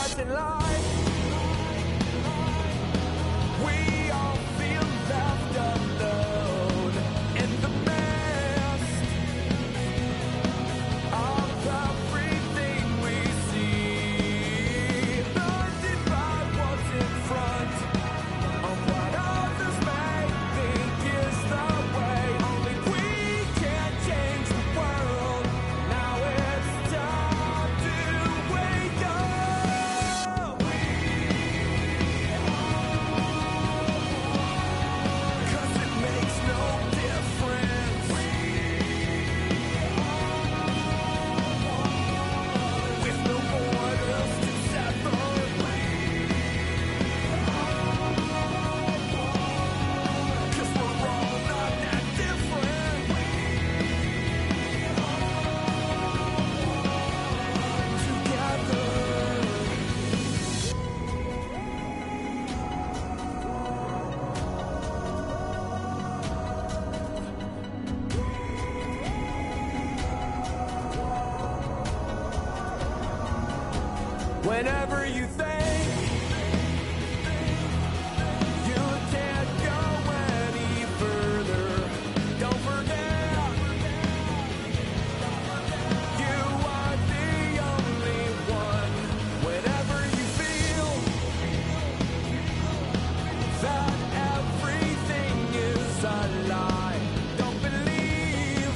imagine life. We all feel left alone in the mist of everything we see. Blinded by what's in front of what others may think is the way. Only we can change the world. Now it's time to wake up. 'Cause it makes no difference. With no borders to separate. 'Cause we're all not that different. Together. Whenever you think you can't go any further, don't forget you are the only one. Whenever you feel that everything is a lie, don't believe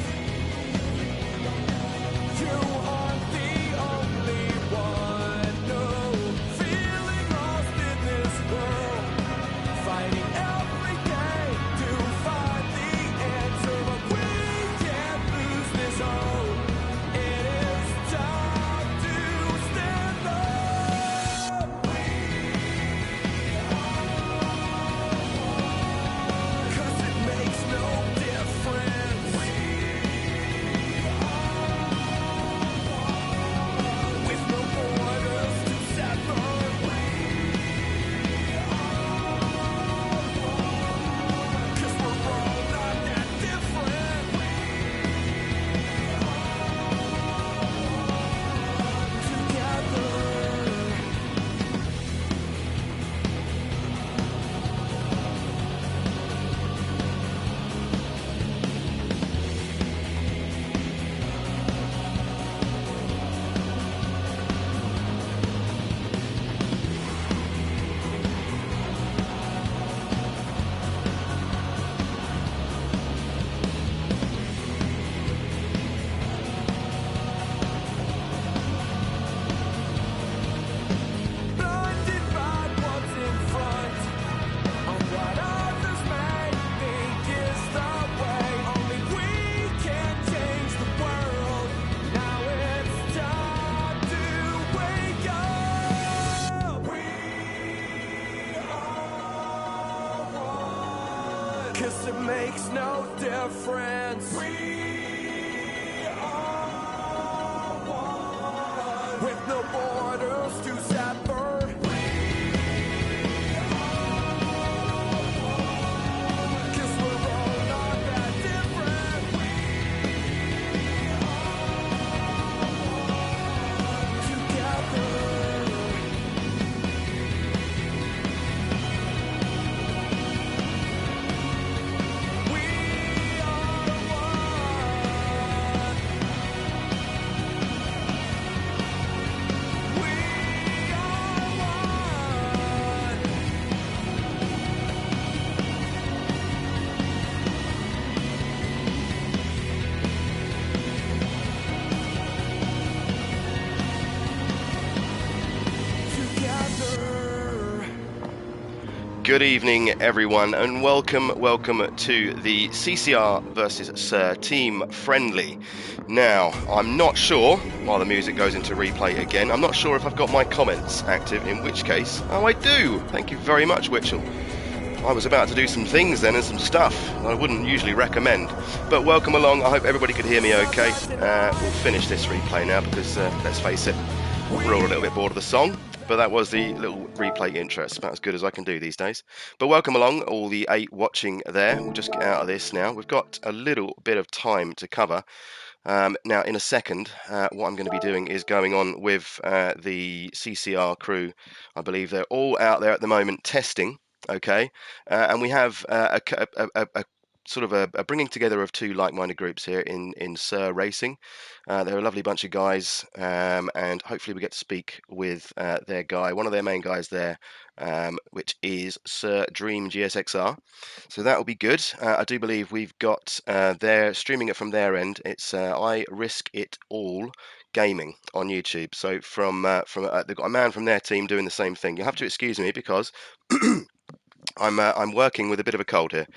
you aren't the only one. No, feeling lost in this world, fighting every day to find the answer, but we can't lose this hope. It is time to stand up. 'Cause it makes no difference. With no borders to separate. 'Cause we're all not that different. Together. Blinded by what's in front of what others may think is the way. Only we can change the world. Now it's time to wake up. We are one. 'Cause it makes no difference. We are one. With no borders to separate. 'Cause we're all not that different. Together. We are one. We are one. Together. Good evening, everyone, and welcome to the CCR versus Sir Team Friendly. Now, I'm not sure, while the music goes into replay again, I'm not sure if I've got my comments active, in which case, oh, I do. Thank you very much, Witchell. I was about to do some things then and some stuff I wouldn't usually recommend. But welcome along. I hope everybody could hear me okay. We'll finish this replay now because, let's face it, we're all a little bit bored of the song. But that was the little replay intro. It's about as good as I can do these days. But welcome along, all the 8 watching there. We'll just get out of this now. We've got a little bit of time to cover. Now, in a second, what I'm going to be doing is going on with the CCR crew. I believe they're all out there at the moment testing. Okay, and we have a sort of a bringing together of two like-minded groups here in Sir Racing. They're a lovely bunch of guys, and hopefully we get to speak with their guy, one of their main guys there, which is Sir Dream GSXR. So that will be good. I do believe we've got they're streaming it from their end. It's I Risk It All Gaming on YouTube. So from they've got a man from their team doing the same thing. You'll have to excuse me because I'm working with a bit of a cold here,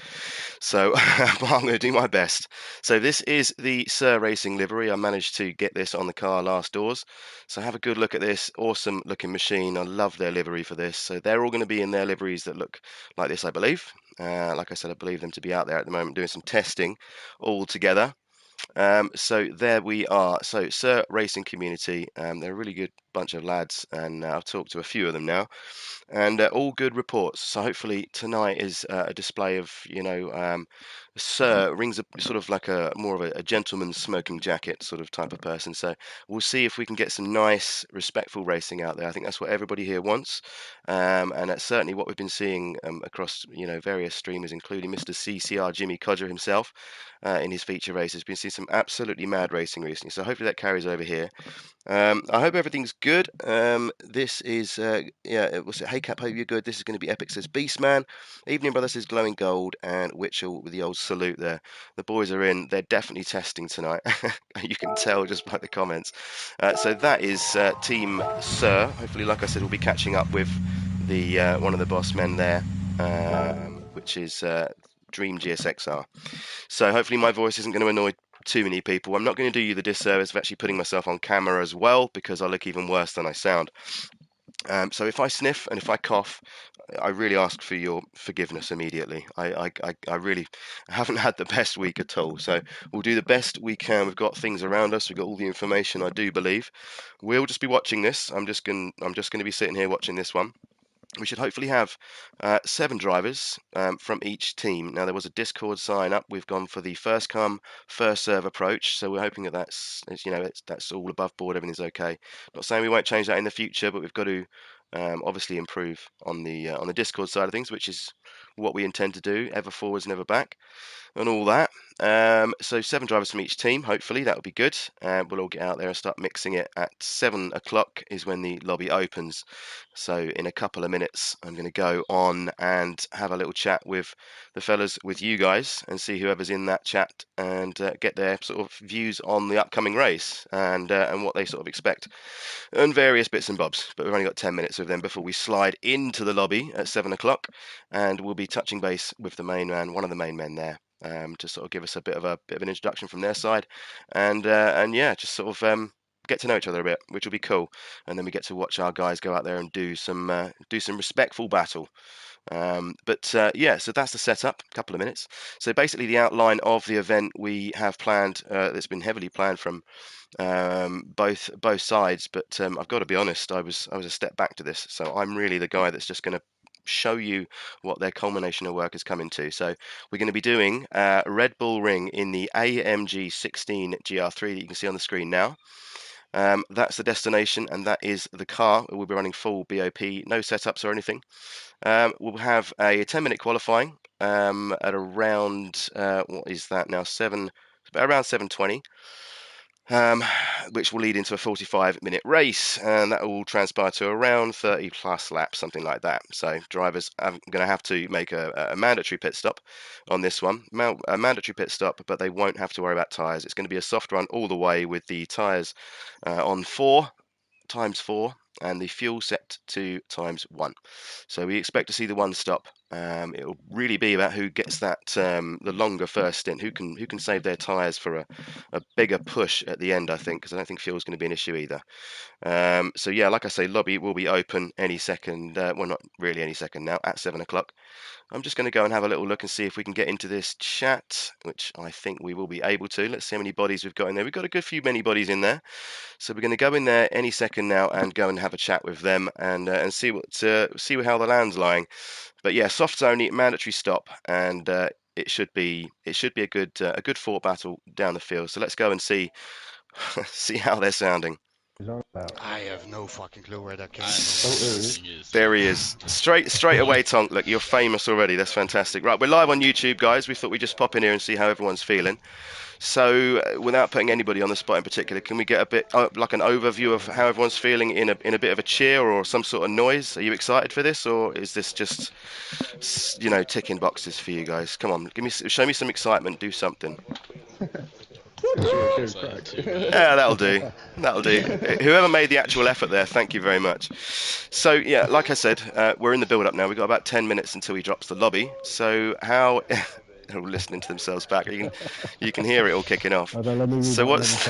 so but I'm going to do my best. So this is the Sir Racing livery. I managed to get this on the car last doors. So have a good look at this awesome looking machine. I love their livery for this. So they're all going to be in their liveries that look like this, I believe. Like I said, I believe them to be out there at the moment doing some testing all together. So there we are. So Sir Racing Community, they're a really good bunch of lads, and I've talked to a few of them now, and all good reports. So hopefully tonight is a display of, Sir rings a sort of like a more of a gentleman's smoking jacket sort of type of person. So we'll see if we can get some nice, respectful racing out there. I think that's what everybody here wants, and that's certainly what we've been seeing across, various streamers, including Mr. CCR Jimmy Codger himself in his feature races. Been seeing some absolutely mad racing recently. So hopefully that carries over here. I hope everything's good. This is, yeah, it was, hey Cap, hope you're good. This is going to be epic, says Beastman. Evening Brother says Glowing Gold, and Witchell with the old salute there. The boys are in. They're definitely testing tonight. You can tell just by the comments. So that is Team Sir. Hopefully, like I said, we'll be catching up with the one of the boss men there, which is Dream GSXR. So hopefully my voice isn't going to annoy too many people. I'm not going to do you the disservice of actually putting myself on camera as well, because I look even worse than I sound. So if I sniff and if I cough, I really ask for your forgiveness immediately. I really haven't had the best week at all. So we'll do the best we can. We've got things around us. We've got all the information, I do believe. We'll just be watching this. I'm just going to be sitting here watching this one. We should hopefully have 7 drivers from each team. Now, there was a Discord sign up. We've gone for the first come, first serve approach. So we're hoping that that's all above board. Everything's okay. Not saying we won't change that in the future, but we've got to obviously improve on the Discord side of things, which is what we intend to do. Ever forwards, never back, and all that. So 7 drivers from each team. Hopefully that will be good. We'll all get out there and start mixing it at 7 o'clock is when the lobby opens. So in a couple of minutes, I'm going to go on and have a little chat with the fellas, with you guys, and see whoever's in that chat, and get their sort of views on the upcoming race and what they sort of expect, and various bits and bobs. But we've only got 10 minutes with them before we slide into the lobby at 7 o'clock, and we'll be touching base with the main man, one of the main men there, to sort of give us a bit of an introduction from their side, and yeah, just sort of get to know each other a bit, which will be cool. And then we get to watch our guys go out there and do some respectful battle. But yeah, so that's the setup. A couple of minutes. So basically, the outline of the event we have planned, that's been heavily planned from both sides. But I've got to be honest, I was a step back to this, so I'm really the guy that's just going to show you what their culmination of work has come into. So we're going to be doing Red Bull Ring in the AMG 16 GR3 that you can see on the screen now. That's the destination, and that is the car. We'll be running full BOP, no setups or anything. We'll have a 10-minute qualifying at around what is that now? Around 7:20. Which will lead into a 45-minute race, and that will transpire to around 30 plus laps, something like that. So drivers are going to have to make a mandatory pit stop on this one, a mandatory pit stop, but they won't have to worry about tyres. It's going to be a soft run all the way with the tyres on 4x4 and the fuel set to ×1. So we expect to see the one stop. It'll really be about who gets that the longer first stint, who can save their tyres for a bigger push at the end, I think, because I don't think fuel is going to be an issue either. So yeah, like I say, lobby will be open any second. Well, not really any second now, at 7 o'clock. I'm just going to go and have a little look and see if we can get into this chat, which I think we will be able to. Let's see how many bodies we've got in there. We've got a good few many bodies in there. So we're going to go in there any second now and go and have a chat with them and see how the land's lying. But yeah, softs only, mandatory stop, and it should be a good fought battle down the field. So let's go and see see how they're sounding. I have no fucking clue where that came I know from. what this thing is. There he is. Straight away, Tonk. Look, you're famous already. That's fantastic. Right, we're live on YouTube, guys. We thought we'd just pop in here and see how everyone's feeling. So, without putting anybody on the spot in particular, can we get a bit like an overview of how everyone's feeling in a bit of a cheer or some sort of noise? Are you excited for this, or is this just ticking boxes for you guys? Come on, show me some excitement. Do something. Yeah, that'll do. That'll do. Whoever made the actual effort there, thank you very much. So, yeah, like I said, we're in the build-up now. We've got about 10 minutes until he drops the lobby. So how... They're all listening to themselves back. You can hear it all kicking off. So what's...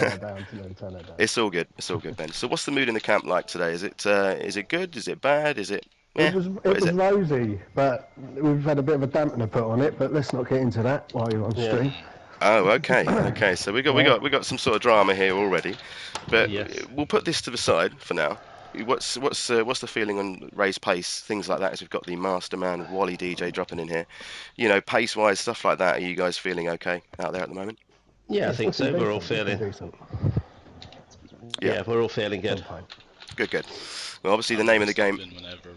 It's all good. It's all good, Ben. So what's the mood in the camp like today? Is it good? Is it bad? Is it... It was rosy, but we've had a bit of a dampener put on it. But let's not get into that while you're on stream. Oh, okay. So we got some sort of drama here already, but we'll put this to the side for now. What's the feeling on raised pace, things like that? As we've got the master man Wally DJ dropping in here, pace wise stuff like that. Are you guys feeling okay out there at the moment? Yeah, I think so. We're all feeling. Yeah, we're all feeling good. Good. Well, obviously the name of the game. Whenever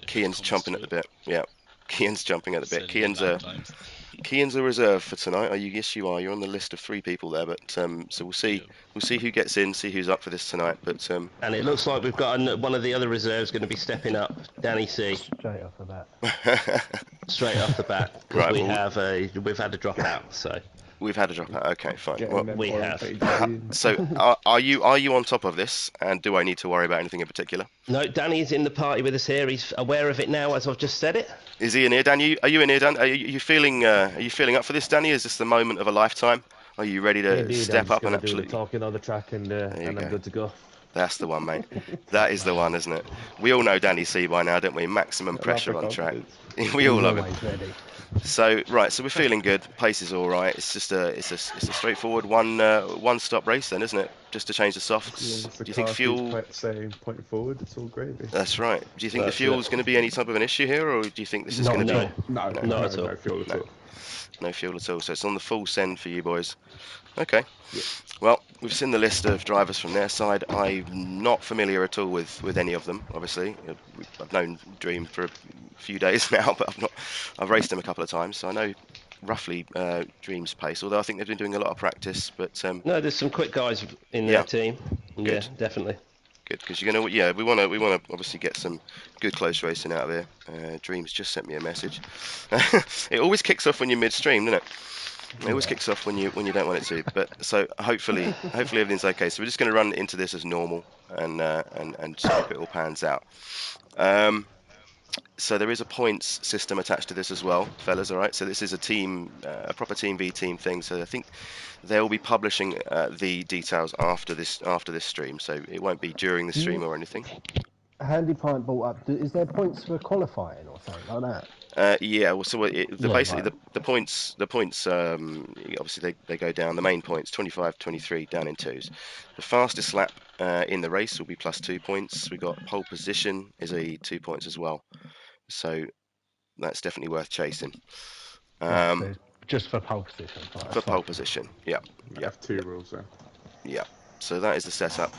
Kian's chomping at the bit. Yeah, Kian's jumping at the bit. Kian's a reserve for tonight. Oh, yes, you are. You're on the list of 3 people there, but so we'll see. We'll see who gets in, see who's up for this tonight. But and it looks like we've got one of the other reserves going to be stepping up, Danny C. Straight off the bat. Straight off the bat, because we've had a dropout. So we've had a dropout. Okay, fine. Well, we have. So are you on top of this? And do I need to worry about anything in particular? No, Danny's in the party with us here. He's aware of it now, as I've just said it. Is he in here, Dan? Are you in here, Dan? Are you feeling up for this, Danny? Is this the moment of a lifetime? Are you ready to step up and absolutely talking on the track and I'm good to go? That's the one, mate. That is the one, isn't it? We all know Danny C by now, don't we? Maximum pressure on track. We all love it. So right, so we're feeling good. Pace is all right. It's just a straightforward one stop race then, isn't it? Just to change the softs. Do you think fuel? Saying point forward, it's all gravy. That's right. Do you think the fuel is going to be any type of an issue here, or do you think this is going to be? No fuel at all. No fuel at all. So it's on the full send for you boys. Okay. Yeah. Well, we've seen the list of drivers from their side. I'm not familiar at all with any of them. Obviously, I've known Dream for a few days now, but I've raced him a couple of times, so I know roughly Dream's pace. Although I think they've been doing a lot of practice. But no, there's some quick guys in their team. Good. Yeah, definitely. Good, because you're gonna. Yeah, we want to obviously get some good close racing out of here. Dream's just sent me a message. It always kicks off when you're midstream, doesn't it? It always kicks off when you don't want it to. But so hopefully everything's okay. So we're just going to run into this as normal and just hope it all pans out. So there is a points system attached to this as well, fellas. All right. So this is a proper Team V team thing. So I think they'll be publishing the details after this stream. So it won't be during the stream or anything. Handy Pint brought up. Is there points for qualifying or something like that? Yeah, well, so the points, obviously they go down. The main points, 25, 23, down in twos. The fastest lap in the race will be plus 2 points. We got pole position is 2 points as well, so that's definitely worth chasing. So just for pole position. For pole position, yeah. I have 2 rules there. Yeah, so that is the setup.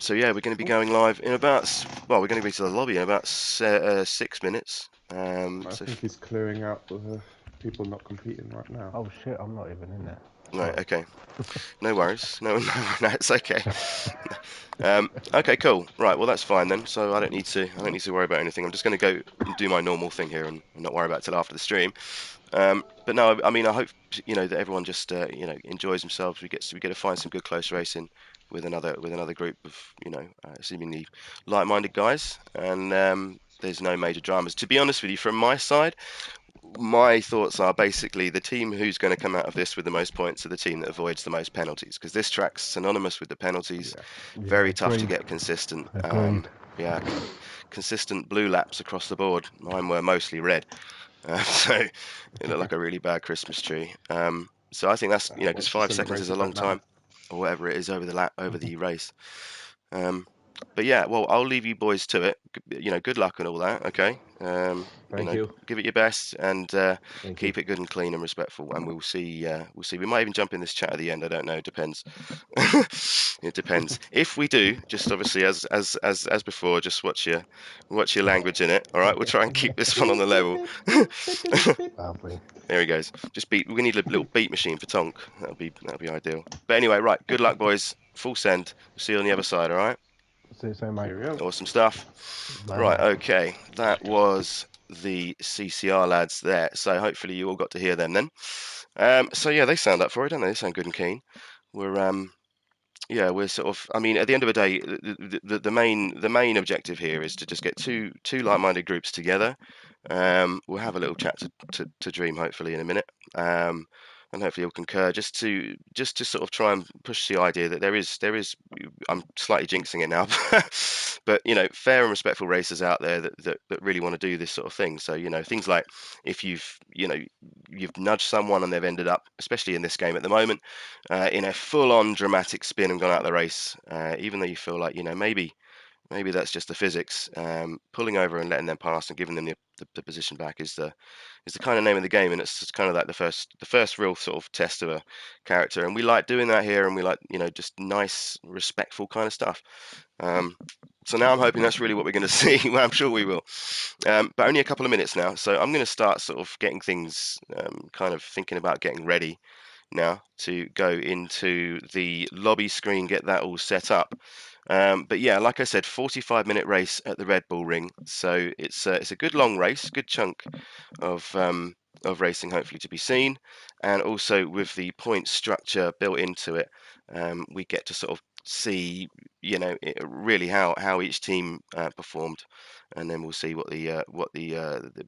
So yeah, we're going to be going live in we're going to be to the lobby in about 6 minutes. I think he's clearing out the people not competing right now. Oh shit, I'm not even in there. Right, okay. No worries. No, it's okay. Okay, cool. Right, well that's fine then. So I don't need to worry about anything. I'm just going to go and do my normal thing here and not worry about it till after the stream. But no, I mean, I hope that everyone just enjoys themselves. We get to find some good close racing with another group of seemingly like-minded guys, and there's no major dramas. To be honest with you, from my side, my thoughts are basically the team who's going to come out of this with the most points are the team that avoids the most penalties, because this track's synonymous with the penalties. Very tough to get consistent. Consistent blue laps across the board. Mine were mostly red, so it looked like a really bad Christmas tree. So I think that's because 5 seconds is a long time, or whatever it is over the race. But yeah, well, I'll leave you boys to it. You know, good luck and all that. Okay. Thank you. Give it your best and Thank keep you. it good and clean and respectful. And we'll see. We'll see. We might even jump in this chat at the end. I don't know. It depends. It depends. If we do, just obviously as before, just watch your language in it. All right. We'll try and keep this one on the level. Lovely. There he goes. Just beat. We need a little beat machine for Tonk. That'll be ideal. But anyway, right. Good luck, boys. Full send. We'll see you on the other side. All right. See you soon, mate. Cheerio. Awesome stuff. Bye. Right, okay. That was the CCR lads there. So hopefully you all got to hear them then. So yeah, they sound up for it, don't they? They sound good and keen. We're sort of. I mean, at the end of the day, the main objective here is to just get two like-minded groups together. We'll have a little chat to Dream hopefully in a minute. And hopefully you'll concur just to sort of try and push the idea that there is I'm slightly jinxing it now, but you know, fair and respectful racers out there that really want to do this sort of thing. So you know, things like if you've nudged someone and they've ended up, especially in this game at the moment, in a full-on dramatic spin and gone out of the race, even though you feel like, you know, maybe that's just the physics. Pulling over and letting them pass and giving them the position back is the kind of name of the game, and it's just kind of like the first real sort of test of a character. And we like doing that here, and we like, you know, just nice, respectful kind of stuff. So now I'm hoping that's really what we're going to see. Well, I'm sure we will. But only a couple of minutes now, so I'm going to start sort of getting things, kind of thinking about getting ready now to go into the lobby screen, get that all set up. But yeah, like I said, 45-minute race at the Red Bull Ring. So it's a good long race, good chunk of racing hopefully to be seen, and also with the point structure built into it, we get to sort of see, you know, really how each team performed, and then we'll see what the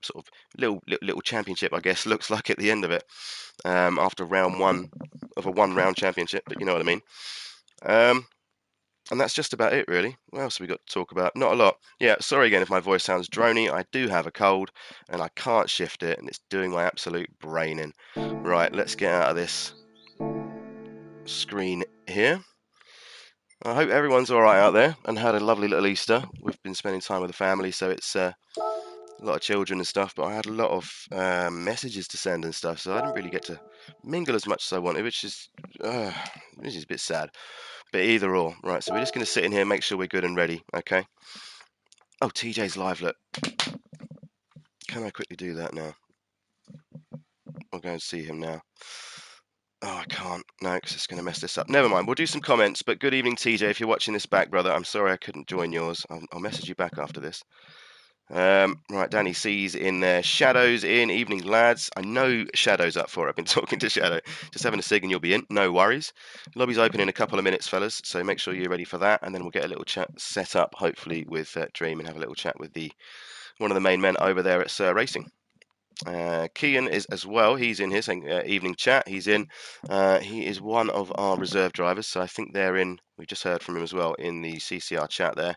sort of little championship, I guess, looks like at the end of it, after round one of a one-round championship. But you know what I mean. And that's just about it, really. What else have we got to talk about? Not a lot. Yeah, sorry again if my voice sounds drony. I do have a cold, and I can't shift it, and it's doing my absolute brain in. Right, let's get out of this screen here. I hope everyone's all right out there and had a lovely little Easter. We've been spending time with the family, so it's a lot of children and stuff, but I had a lot of messages to send and stuff, so I didn't really get to mingle as much as I wanted, which is a bit sad. But either or. Right, so we're just going to sit in here, make sure we're good and ready, okay? Oh, TJ's live, look. Can I quickly do that now? I'll go and see him now. Oh, I can't. No, because it's going to mess this up. Never mind. We'll do some comments. But good evening, TJ. If you're watching this back, brother, I'm sorry I couldn't join yours. I'll message you back after this. Right, Danny C's in there. Shadow's in. Evening, lads. I know Shadow's up for it. I've been talking to Shadow. Just having a cig and you'll be in. No worries. Lobby's open in a couple of minutes, fellas. So make sure you're ready for that. And then we'll get a little chat set up, hopefully, with Dream and have a little chat with one of the main men over there at Sir Racing. Kian is as well. He's in here saying evening chat. He's in. He is one of our reserve drivers. So I think they're in. We just heard from him as well in the CCR chat there.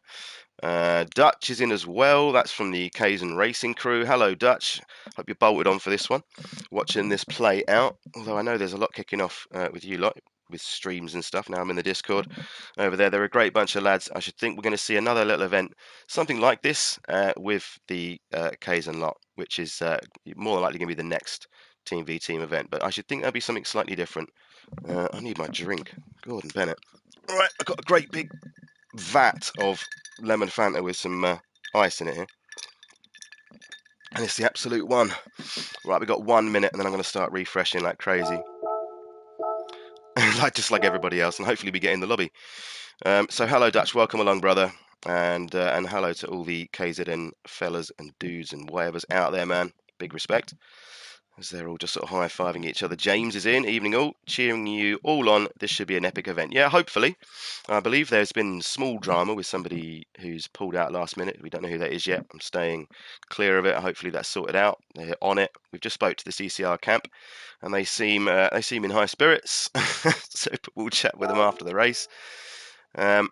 Dutch is in as well. That's from the Kaizen Racing crew. Hello, Dutch. Hope you're bolted on for this one, watching this play out. Although I know there's a lot kicking off with you lot, with streams and stuff. Now I'm in the Discord over there. They're a great bunch of lads. I should think we're going to see another little event, something like this, with the Kaizen lot, which is more likely going to be the next Team v Team event. But I should think there'll be something slightly different. I need my drink. Gordon Bennett. All right, I've got a great big vat of lemon Fanta with some ice in it here, and it's the absolute one. Right, we've got 1 minute, and then I'm going to start refreshing like crazy, just like everybody else, and hopefully we get in the lobby. So hello, Dutch, welcome along, brother, and hello to all the KZN fellas and dudes and whatevers out there, man. Big respect, as they're all just sort of high-fiving each other. James is in. Evening all. Cheering you all on. This should be an epic event. Yeah, hopefully. I believe there's been small drama with somebody who's pulled out last minute. We don't know who that is yet. I'm staying clear of it. Hopefully that's sorted out. They're on it. We've just spoke to the CCR camp, and they seem in high spirits. So we'll chat with them after the race. And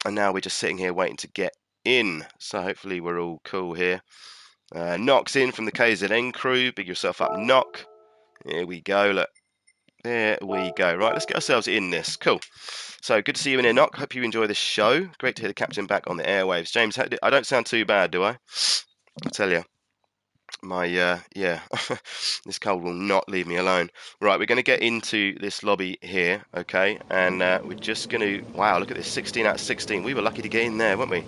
now we're just sitting here waiting to get in. So hopefully we're all cool here. Knock's in from the KZN crew. Big yourself up, Knock. Here we go. Look, There we go. Right, let's get ourselves in this. Cool. So good to see you in here, Knock. Hope you enjoy the show. Great to hear the captain back on the airwaves. James, I don't sound too bad, do I? I tell you. My yeah, this cold will not leave me alone. Right, we're going to get into this lobby here, okay? And we're just going to, wow, look at this, 16 out of 16. We were lucky to get in there, weren't we?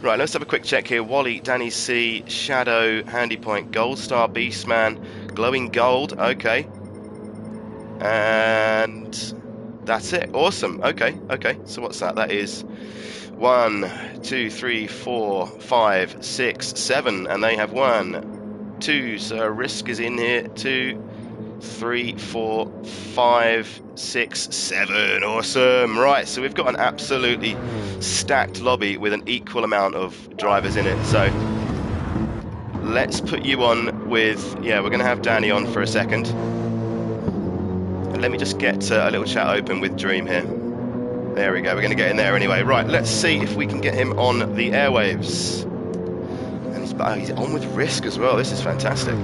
Right, let's have a quick check here. Wally, Danny C, Shadow, Handy Point, Gold Star, Beastman, Glowing Gold, okay. And that's it. Awesome. Okay, okay. So what's that? That is 1, 2, 3, 4, 5, 6, 7, and they have 1, 2. So Risk is in here. 2, 3, 4, 5, 6, 7. Awesome. Right. So we've got an absolutely stacked lobby with an equal amount of drivers in it. So let's put you on with. Yeah, we're going to have Danny on for a second. Let me just get a little chat open with Dream here. There we go. We're going to get in there anyway. Right, let's see if we can get him on the airwaves. And he's on with Risk as well. This is fantastic.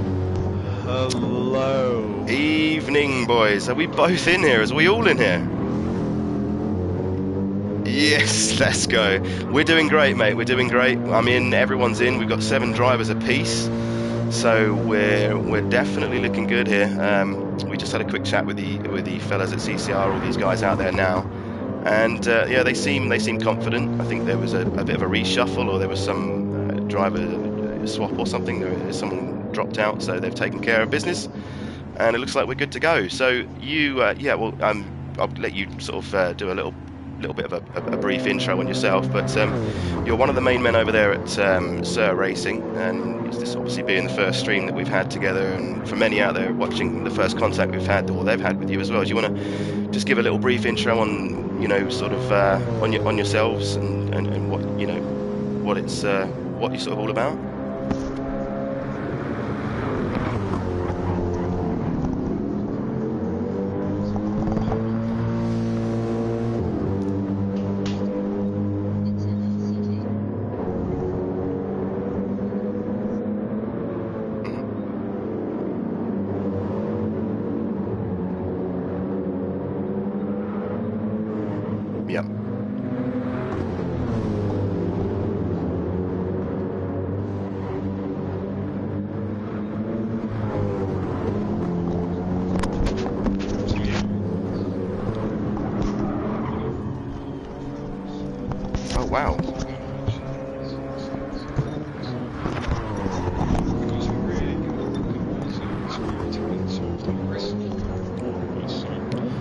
Hello. Evening, boys. Are we both in here? Are we all in here? Yes, let's go. We're doing great, mate. We're doing great. I'm in. Everyone's in. We've got 7 drivers apiece. So we're definitely looking good here. We just had a quick chat with the fellas at CCR, all these guys out there now, and yeah, they seem confident. I think there was a bit of a reshuffle, or there was some driver swap or something. Someone dropped out, so they've taken care of business, and it looks like we're good to go. So you, yeah, well, I'll let you sort of do a little bit of a brief intro on yourself, but you're one of the main men over there at Sir Racing, and this obviously being the first stream that we've had together, and for many out there watching, the first contact we've had, or they've had with you as well. Do you want to just give a little brief intro on, you know, sort of on yourselves and what, you know, what it's what you're sort of all about? Yep. Oh wow.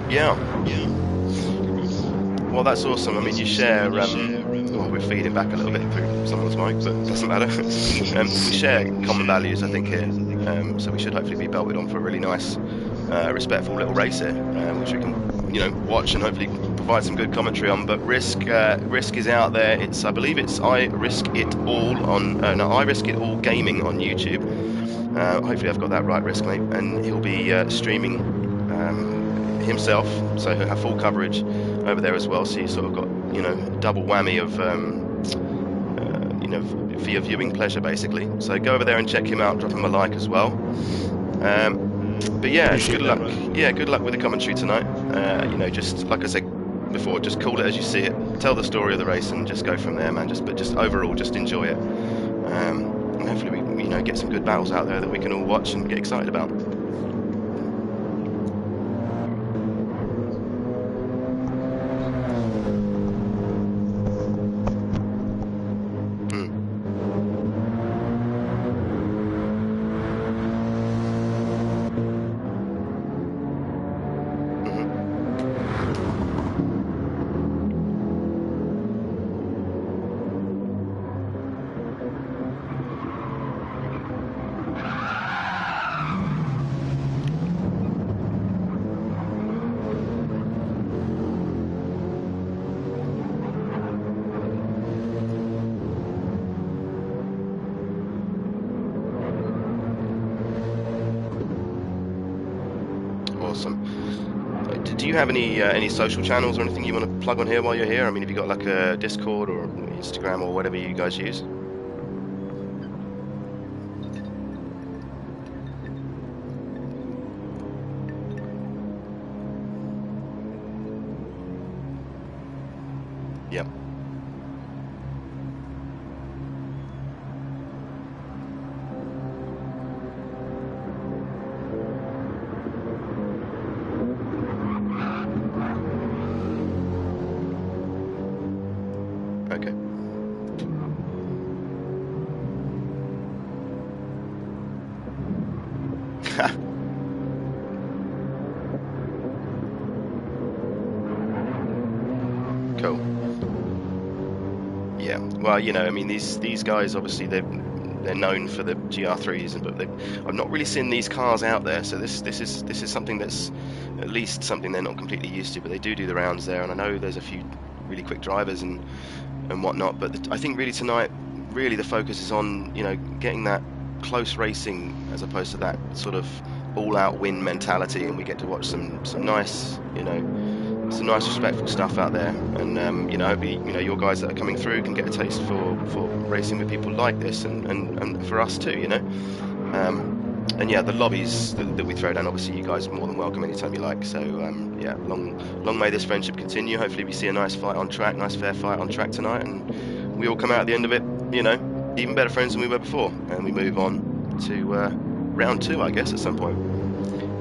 Yeah. Well, that's awesome. I mean, you share. Well, we're feeding back a little bit through someone's mic, but it doesn't matter. We share common values, I think, here. So we should hopefully be belted on for a really nice, respectful little race here, which we can, you know, watch and hopefully provide some good commentary on. But Risk is out there. I believe it's I Risk It All on. No, I Risk It All Gaming on YouTube. Hopefully, I've got that right, Risk, mate. And he'll be streaming himself, so he'll have full coverage over there as well. So you sort of got, you know, double whammy of, you know, for your viewing pleasure, basically. So go over there and check him out. Drop him a like as well. But yeah, good luck. Yeah, good luck with the commentary tonight. You know, just like I said before, just call it as you see it. Tell the story of the race and just go from there, man. But just overall, just enjoy it. And hopefully we, you know, get some good battles out there that we can all watch and get excited about. Awesome. Do you have any social channels or anything you want to plug on here while you're here? I mean, have you got like a Discord or Instagram or whatever you guys use? Yep. Okay. Cool. Yeah. Well, you know, I mean, these guys obviously they're known for the GR3s, but I've not really seen these cars out there. So this is something that's at least something they're not completely used to. But they do the rounds there, and I know there's a few really quick drivers and whatnot. But I think really tonight, really the focus is on, you know, getting that close racing as opposed to that sort of all-out win mentality, and we get to watch some nice, you know, some nice respectful stuff out there. And you know, hopefully, you know, your guys that are coming through can get a taste for racing with people like this, and for us too, you know. And yeah, the lobbies that we throw down, obviously you guys are more than welcome anytime you like. So yeah, long may this friendship continue. Hopefully we see a nice fight on track, nice fair fight on track tonight, and we all come out at the end of it, you know, even better friends than we were before, and we move on to round 2, I guess, at some point.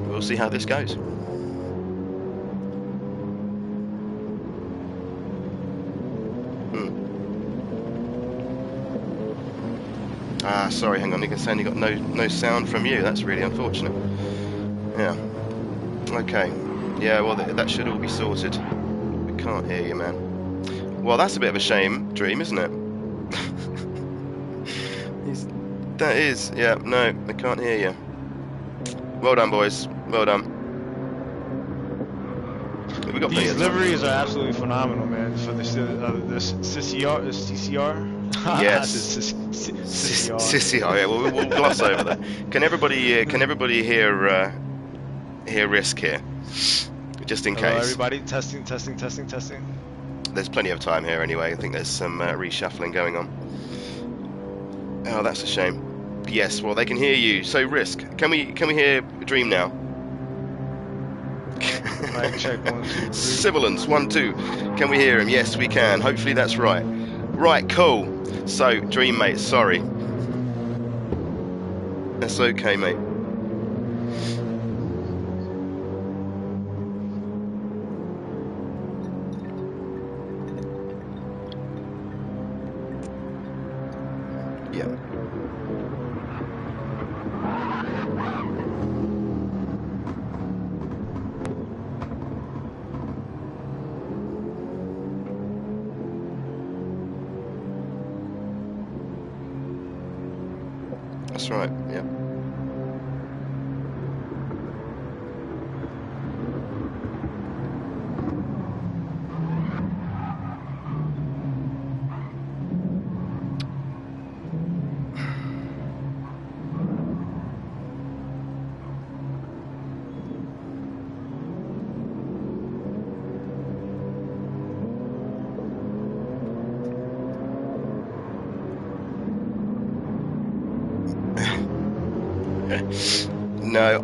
We'll see how this goes. Ah, sorry, hang on, you can say you got no sound from you. That's really unfortunate. Yeah. Okay. Yeah, well, that should all be sorted. We can't hear you, man. Well, that's a bit of a shame, Dream, isn't it? That is, yeah, no, I can't hear you. Well done, boys. Well done. We got These liveries are absolutely phenomenal, man. For the CCR, yes, CCR. Yeah, we'll gloss over that. Can everybody hear Risk here? Just in Hello, case. everybody, testing. There's plenty of time here anyway. I think there's some reshuffling going on. Oh, that's a shame. Yes, well, they can hear you. So, Risk, can we hear Dream now? Mic check 1, 2, 3. Sibilance 1, 2. Can we hear him? Yes, we can. Hopefully that's right. Right, cool. So, Dream, mate, sorry. That's okay, mate. Yeah. That's right, yeah. No,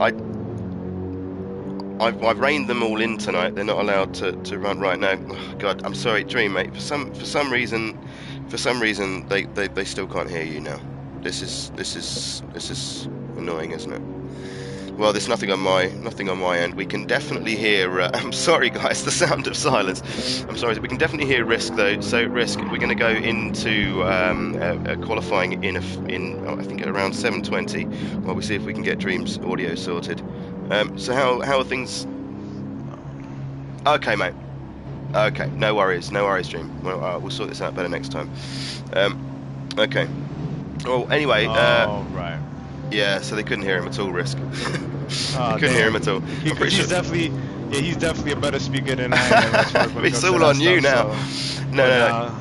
I've reined them all in tonight. They're not allowed to run right now. Oh, God, I'm sorry, Dream, mate. For some reason, they still can't hear you now. This is annoying, isn't it? Well, there's nothing on my end. We can definitely hear. I'm sorry, guys. The sound of silence. I'm sorry. We can definitely hear Risk though. So Risk, we're going to go into qualifying in I think at around 7:20. While we see if we can get Dream's audio sorted. So how are things? Okay, mate. Okay, no worries, Dream. Well, we'll sort this out better next time. Okay. Well, anyway. Oh, right. Yeah, so they couldn't hear him at all, Risk. Couldn't hear him at all. He's definitely a better speaker than I am. As far as it's all on you now. So. No.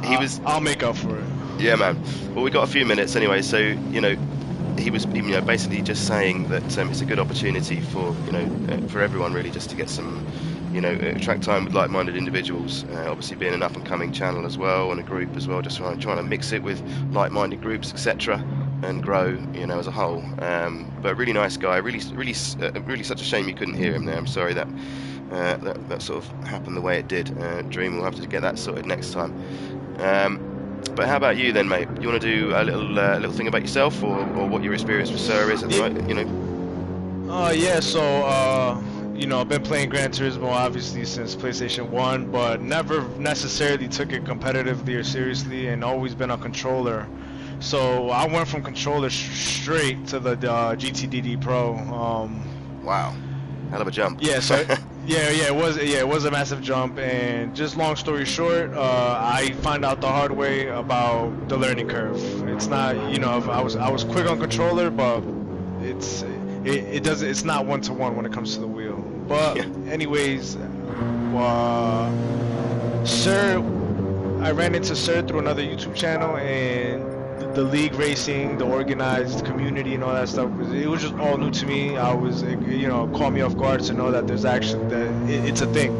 I'll make up for it. Yeah, man. Well, we got a few minutes anyway, so you know, he was basically just saying that it's a good opportunity for for everyone really just to get some track time with like-minded individuals. Obviously, being an up-and-coming channel as well and a group as well, just trying to mix it with like-minded groups, etc. and grow, as a whole. But really nice guy, really such a shame you couldn't hear him there. I'm sorry that that sort of happened the way it did. Dream, we'll have to get that sorted next time. But how about you then, mate? You want to do a little thing about yourself, or what your experience with Sir is at the moment? You know. Yeah. So you know, I've been playing Gran Turismo obviously since PlayStation 1, but never necessarily took it competitively or seriously, and always been a controller. So I went from controller straight to the GTDD Pro. Wow, hell of a jump. Yeah. So it was a massive jump, and just long story short, I found out the hard way about the learning curve. It's not, you know, I was quick on controller, but it's not one-to-one when it comes to the wheel. But anyways, Sir, I ran into Sir through another YouTube channel, and the league racing, the organized community, and all that stuff, it was just all new to me. I was, you know, caught me off guard to know that there's actually it's a thing.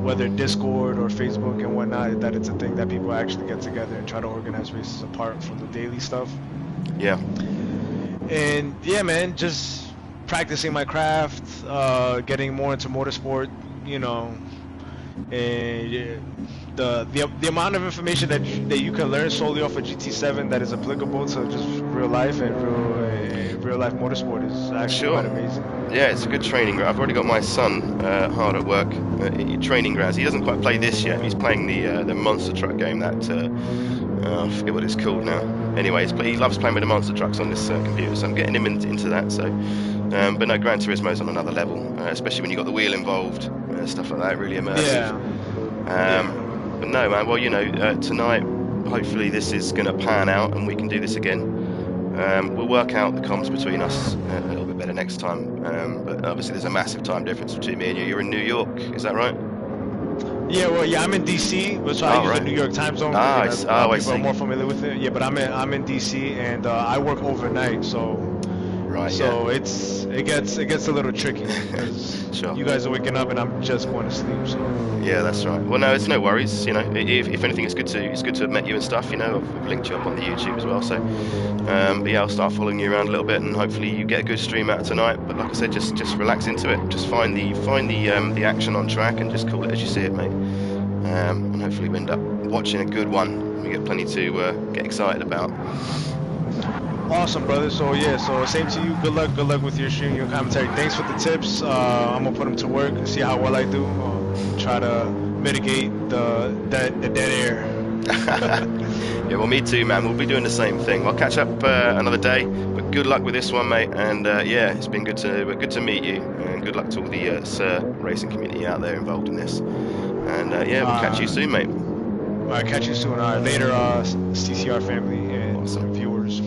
Whether Discord or Facebook and whatnot, that it's a thing that people actually get together and try to organize races apart from the daily stuff. Yeah. And yeah, man, just practicing my craft, getting more into motorsport, you know, and the amount of information that you can learn solely off of GT7 that is applicable to just real life and real life motorsport is actually quite amazing. Yeah, it's a good training ground. I've already got my son hard at work training grounds. He doesn't quite play this yet. He's playing the monster truck game that I forget what it's called now. Anyways, but he loves playing with the monster trucks on this computer, so I'm getting him into that. So, but no, Gran Turismo's on another level, especially when you got the wheel involved, stuff like that, really immersive. But no, man. Well, you know, tonight, hopefully this is going to pan out and we can do this again. We'll work out the comms between us a little bit better next time. But obviously there's a massive time difference between me and you. You're in New York, is that right? Yeah, well, yeah, I'm in DC, so I use the New York time zone. I see. People are more familiar with it. Yeah, but I'm in DC, and I work overnight, so it gets a little tricky because you guys are waking up and I'm just going to sleep. So yeah, that's right. Well, no, it's no worries. You know, if anything, it's good to have met you and stuff. You know, I've linked you up on the YouTube as well. So, but yeah, I'll start following you around a little bit, and hopefully you get a good stream out tonight. But like I said, just relax into it. Just find the action on track and just call it as you see it, mate. And hopefully we end up watching a good one. We get plenty to get excited about. Awesome, brother. So yeah, so same to you. Good luck with your stream, your commentary. Thanks for the tips. I'm gonna put them to work and see how well I do. Try to mitigate the dead air. Yeah, well, me too, man. We'll be doing the same thing. I'll catch up another day. But good luck with this one, mate. And yeah, it's been good to meet you. And good luck to all the Sir racing community out there involved in this. And yeah, we'll catch you soon, mate. All right, catch you soon. All right, later, CCR family and viewers.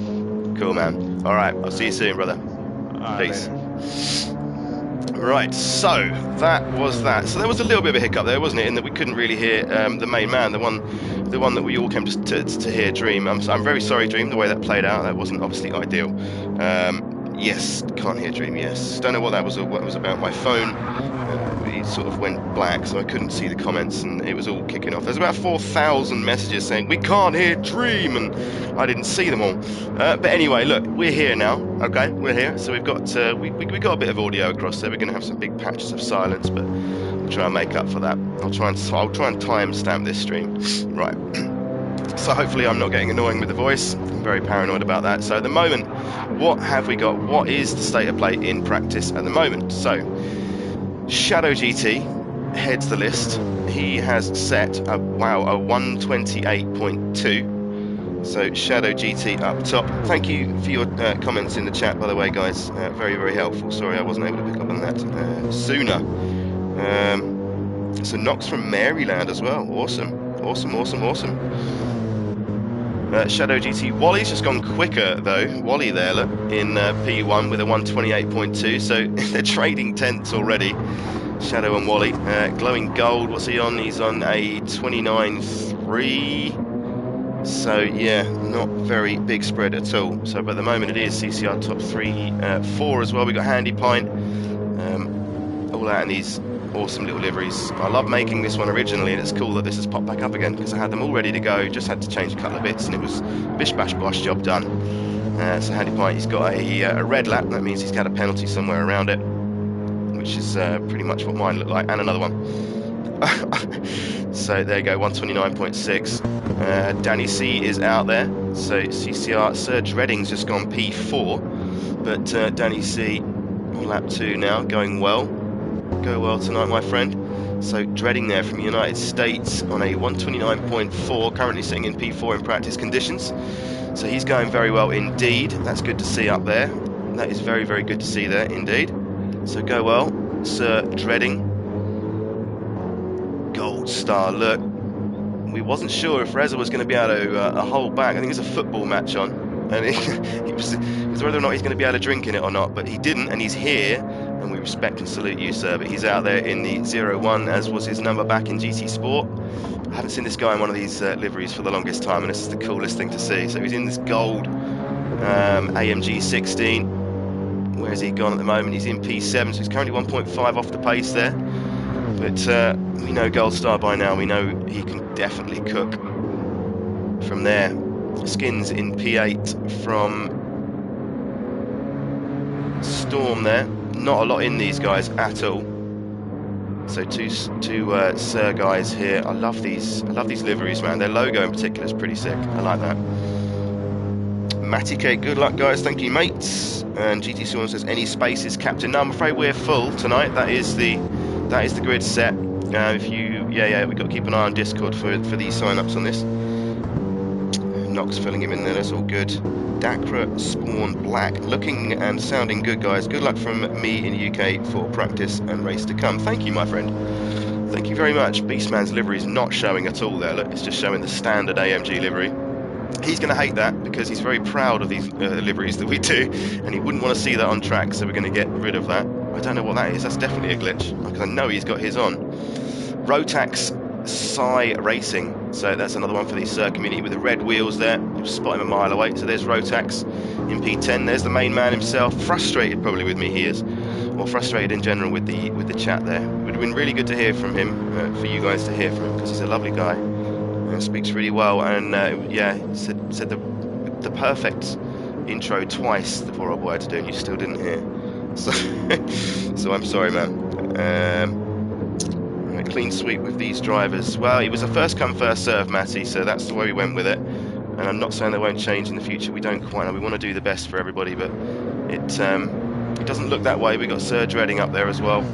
Cool, man. All right, I'll see you soon, brother. Peace. Right, so that was that. So there was a little bit of a hiccup there, wasn't it, in that we couldn't really hear the main man, the one that we all came to hear, Dream. I'm very sorry, Dream, the way that played out. That wasn't obviously ideal. Yes, can't hear Dream. Yes, don't know what that was about. My phone, it sort of went black, so I couldn't see the comments, and it was all kicking off. There's about 4,000 messages saying we can't hear Dream, and I didn't see them all. But anyway, look, we're here now. Okay, we're here. So we've got we got a bit of audio across there. We're going to have some big patches of silence, but we'll try and make up for that. I'll try and timestamp this stream. Right. So hopefully I'm not getting annoying with the voice. I'm very paranoid about that. So at the moment, what have we got? What is the state of play in practice at the moment? So Shadow GT heads the list. He has set a 128.2. So Shadow GT up top. Thank you for your comments in the chat, by the way, guys. Very, very helpful. Sorry I wasn't able to pick up on that sooner. So Knox from Maryland as well. Awesome. Shadow GT. Wally's just gone quicker though. Wally there, look, in P1 with a 128.2. So they're trading tenths already. Shadow and Wally. Glowing Gold, what's he on? He's on a 29.3. So yeah, not very big spread at all. So but at the moment it is CCR top 4 as well. We got Handy Pint. All out in these awesome little liveries. I love making this one originally, and it's cool that this has popped back up again because I had them all ready to go, just had to change a couple of bits, and it was bish bash bosh, job done. So Handy Pint, he's got a red lap. That means he's got a penalty somewhere around it, which which is pretty much what mine looked like, and another one. So there you go, 129.6. Danny C is out there. So CCR, Serge Redding's just gone P4, but Danny C on lap 2 now, going well. Go well tonight, my friend. So Dreading there from the United States on a 129.4, currently sitting in P4 in practice conditions. So he's going very well indeed. That's good to see up there. That is very, very good to see there indeed. So go well, Sir Dreading. Gold star, look. We wasn't sure if Reza was going to be able to hold back. I think there's a football match on, and it was whether or not he's going to be able to drink in it or not, but he didn't, and he's here, and we respect and salute you, sir. But he's out there in the 01, as was his number back in GT Sport. I haven't seen this guy in one of these liveries for the longest time, and this is the coolest thing to see. So he's in this gold AMG 16. Where's he gone at the moment? He's in P7, so he's currently 1.5 off the pace there. But we know Gold Star by now. We know he can definitely cook from there. Skins in P8 from Storm there. Not a lot in these guys at all. So two Sir guys here. I love these liveries, man. Their logo in particular is pretty sick. I like that. Matty K, good luck, guys. Thank you, mates. And GT Storm says, any spaces, Captain? No, I'm afraid we're full tonight. That is the grid set. If you, we've got to keep an eye on Discord for these sign-ups on this. Knox filling him in there. That's all good. Dakra Spawn Black, looking and sounding good, guys. Good luck from me in the UK for practice and race to come. Thank you, my friend. Thank you very much. Beastman's livery is not showing at all there. Look, it's just showing the standard AMG livery. He's going to hate that because he's very proud of these liveries that we do, and he wouldn't want to see that on track, so we're going to get rid of that. I don't know what that is. That's definitely a glitch, because I know he's got his on. Rotax Psy Racing, so that's another one for the Sir community with the red wheels there. You spot him a mile away. So there's Rotax in P10. There's the main man himself. Frustrated probably with me, he is, or frustrated in general with the chat there. It would have been really good to hear from him, for you guys to hear from him, because he's a lovely guy. Speaks really well, and said the perfect intro twice, the poor old boy had to do, and you still didn't hear. So, so I'm sorry, man. A clean sweep with these drivers. Well, it was a first come first serve, Matty, so that's the way we went with it. And I'm not saying they won't change in the future. We don't quite know. We want to do the best for everybody, but it doesn't look that way. We got Sir Dreading up there as well.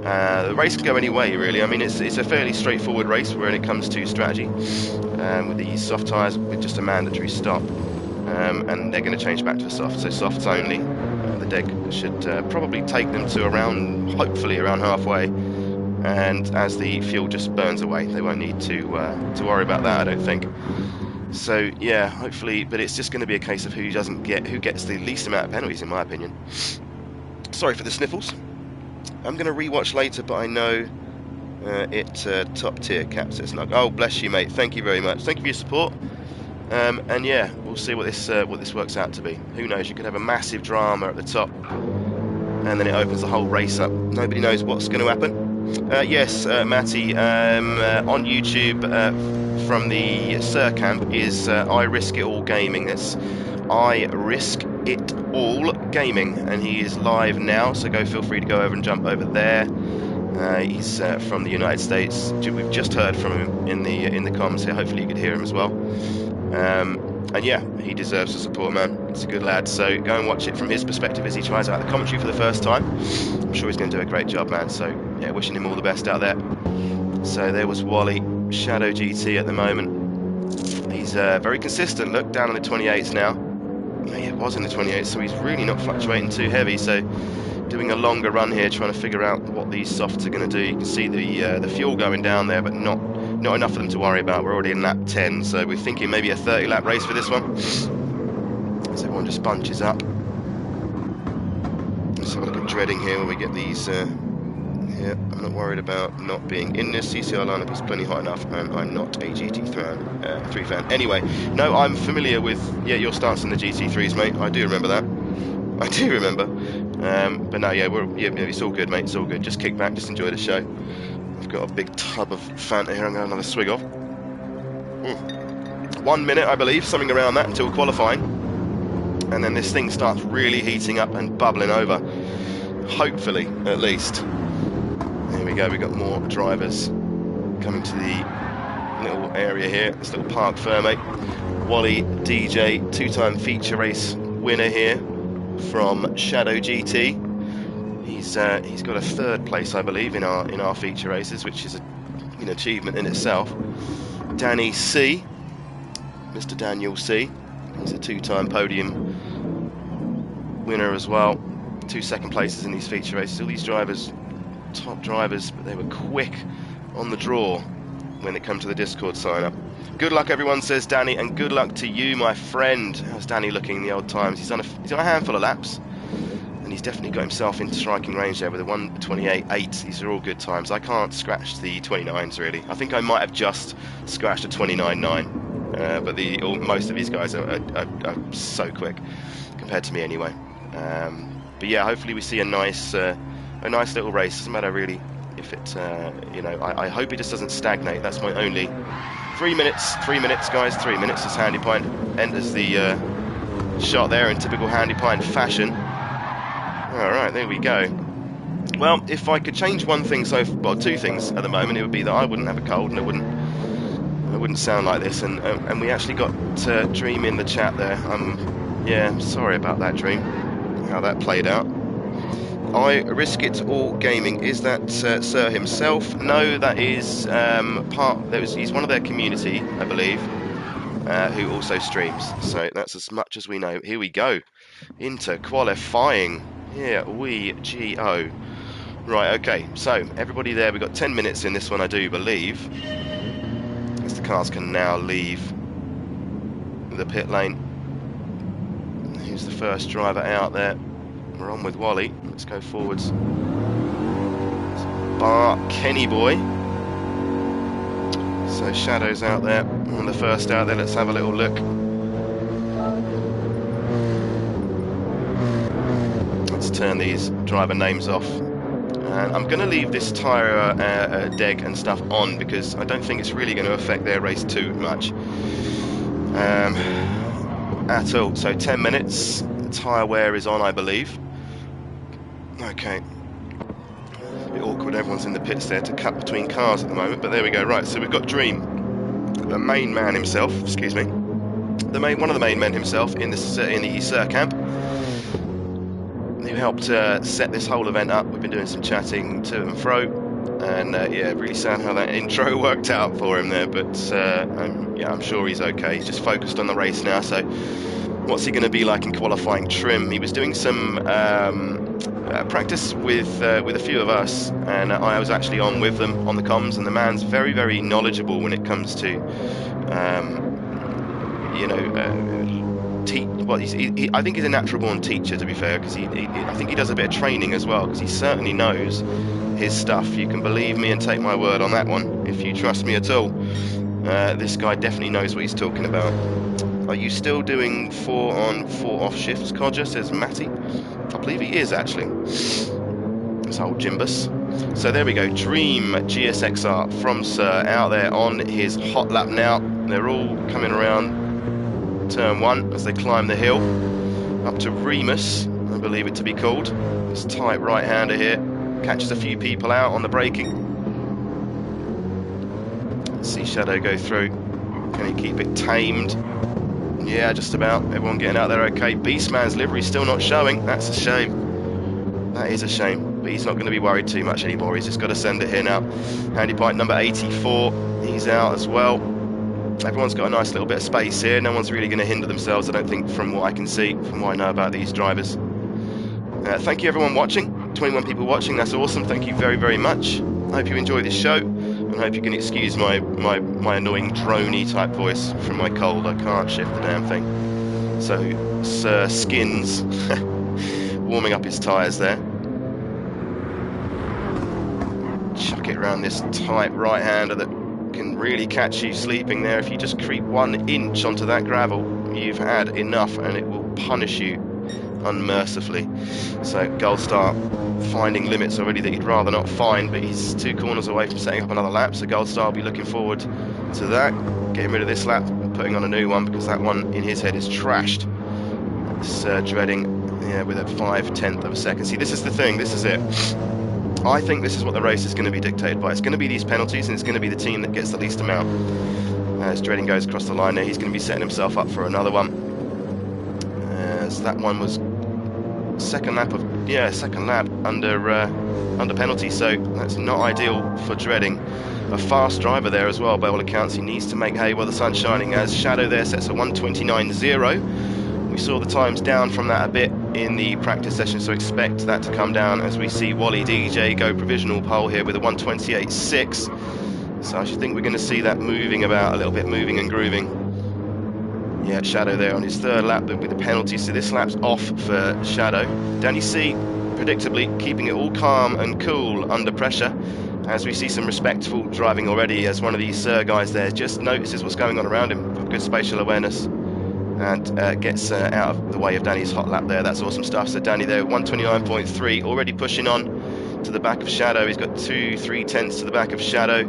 The race can go any way, really. I mean, it's a fairly straightforward race when it comes to strategy, with the soft tyres with just a mandatory stop, and they're going to change back to the soft, so softs only. The deck should probably take them to hopefully around halfway, and as the fuel just burns away, they won't need to worry about that, I don't think. So yeah, hopefully, but it's just going to be a case of who gets the least amount of penalties, in my opinion. Sorry for the sniffles. I'm going to rewatch later, but I know it's top tier, Cap says Snug. Oh, bless you, mate. Thank you very much. Thank you for your support. And yeah, we'll see what this works out to be. Who knows? You could have a massive drama at the top, and then it opens the whole race up. Nobody knows what's going to happen. Yes, Matty, on YouTube from the Sir Camp is I Risk It All Gaming. It's I Risk It All Gaming, and he is live now, so feel free to go over and jump over there. He's from the United States. We've just heard from him in the comms here. Hopefully you could hear him as well. And yeah, he deserves the support, man. He's a good lad, so go and watch it from his perspective as he tries out the commentary for the first time. I'm sure he's going to do a great job, man, so yeah, wishing him all the best out there. So there was Wally, Shadow GT at the moment. He's very consistent, look, down in the 28s now. He was in the 28s, so he's really not fluctuating too heavy, so doing a longer run here, trying to figure out what these softs are going to do. You can see the fuel going down there, but not enough for them to worry about. We're already in lap 10, so we're thinking maybe a 30 lap race for this one. So everyone just bunches up. Let's have a look at Dreading here where we get these. Yeah, I'm not worried about not being in this. CCR lineup is plenty hot enough, and I'm not a GT3 fan. Anyway, no, I'm familiar with your stance in the GT3s, mate. I do remember that. I do remember. But no, it's all good, mate. It's all good. Just kick back, just enjoy the show. I've got a big tub of Fanta here. I'm going to have another swig of. 1 minute, I believe, something around that until qualifying, and then this thing starts really heating up and bubbling over. hopefully, at least. There we go, we've got more drivers coming to the little area here, this little parc ferme. Quali DJ, 2-time feature race winner here from Shadow GT. He's got a 3rd place, I believe, in our feature races, which is an achievement in itself. Danny C, Mr. Daniel C, he's a 2-time podium winner as well. 2 second places in these feature races. All these drivers, top drivers, but they were quick on the draw when it comes to the Discord sign up. Good luck, everyone, says Danny, and good luck to you, my friend. How's Danny looking in the old times? He's done a handful of laps, and he's definitely got himself into striking range there with a 1:28.8. These are all good times. I can't scratch the 29s really. I think I might have just scratched a 29.9, but most of these guys are so quick compared to me anyway. But yeah, hopefully we see a nice little race. Doesn't matter really if it, I hope it just doesn't stagnate. That's my only. 3 minutes, guys. 3 minutes as Handy Pint enters the shot there in typical Handy Pint fashion. All right, there we go. Well, if I could change one thing, well, 2 things at the moment, it would be that I wouldn't have a cold and I wouldn't sound like this. And we actually got Dream in the chat there. Yeah, sorry about that, Dream. How that played out. I risk it all gaming. Is that Sir himself? No, that is he's one of their community, I believe, who also streams. So that's as much as we know. Here we go into qualifying. Here we go. Right, okay. So everybody there. We've got 10 minutes in this one, I do believe. As the cars can now leave the pit lane. Who's the first driver out there? We're on with Wally. Let's go forwards. Bar Kenny boy. So Shadow's out there. And the first out there. Let's have a little look. Let's turn these driver names off. And I'm going to leave this tyre deg and stuff on because I don't think it's really going to affect their race too much. At all. So 10 minutes. Tyre wear is on, I believe. Okay. A bit awkward, everyone's in the pits there to cut between cars at the moment, but there we go. Right, so we've got Dream, the main man himself, excuse me. One of the main men himself in the Sir camp, who helped set this whole event up. We've been doing some chatting to and fro, and yeah, really sad how that intro worked out for him there, but yeah, I'm sure he's okay. He's just focused on the race now, so what's he going to be like in qualifying trim? He was doing some practice with a few of us, and I was actually on with them on the comms, and the man's very, very knowledgeable when it comes to I think he's a natural born teacher, to be fair, because I think he does a bit of training as well, because he certainly knows his stuff. You can believe me and take my word on that one if you trust me at all. This guy definitely knows what he's talking about. Are you still doing 4 on 4 off shifts, Codger, says Matty? I believe he is, actually. This old Jimbus. So there we go, Dream GSXR from Sir out there on his hot lap now. They're all coming around turn 1 as they climb the hill up to Remus, I believe it to be called. This tight right-hander here catches a few people out on the braking. Let's see Shadow go through. Can he keep it tamed? Yeah, just about. Everyone getting out there okay. Beastman's livery still not showing. That's a shame. That is a shame. But he's not going to be worried too much anymore. He's just got to send it here now. Handy Pint number 84. He's out as well. Everyone's got a nice little bit of space here. No one's really going to hinder themselves, I don't think, from what I can see, from what I know about these drivers. Thank you everyone watching. 21 people watching. That's awesome. Thank you very, very much. I hope you enjoy this show. I hope you can excuse my annoying droney type voice from my cold. I can't shift the damn thing. So Sir Skins warming up his tyres there. Chuck it around this tight right-hander that can really catch you sleeping there. If you just creep 1 inch onto that gravel, you've had enough and it will punish you unmercifully. So Gold Star finding limits already that he'd rather not find, but he's 2 corners away from setting up another lap, so Gold Star will be looking forward to that, getting rid of this lap and putting on a new one because that one in his head is trashed. It's dreading Yeah, with a 5/10 of a second. See, this is the thing, this is it. I think this is what the race is going to be dictated by. It's going to be these penalties, and it's going to be the team that gets the least amount. As Dredding goes across the line there, he's going to be setting himself up for another one. As that one was second lap under penalty, so that's not ideal for Dredding. A fast driver there as well, by all accounts. He needs to make hay while the sun's shining, as Shadow there sets a 1:29.0. We saw the times down from that a bit in the practice session, so expect that to come down as we see Quali DJ go provisional pole here with a 1:28.6. So I should think we're going to see that moving about a little bit, moving and grooving. Yeah, Shadow there on his third lap with the penalty, so this lap's off for Shadow. Danny C, predictably, keeping it all calm and cool under pressure, as we see some respectful driving already, as one of these guys there just notices what's going on around him, good spatial awareness, and gets out of the way of Danny's hot lap there. That's awesome stuff. So Danny there, 1:29.3, already pushing on to the back of Shadow. He's got 2-3 to the back of Shadow.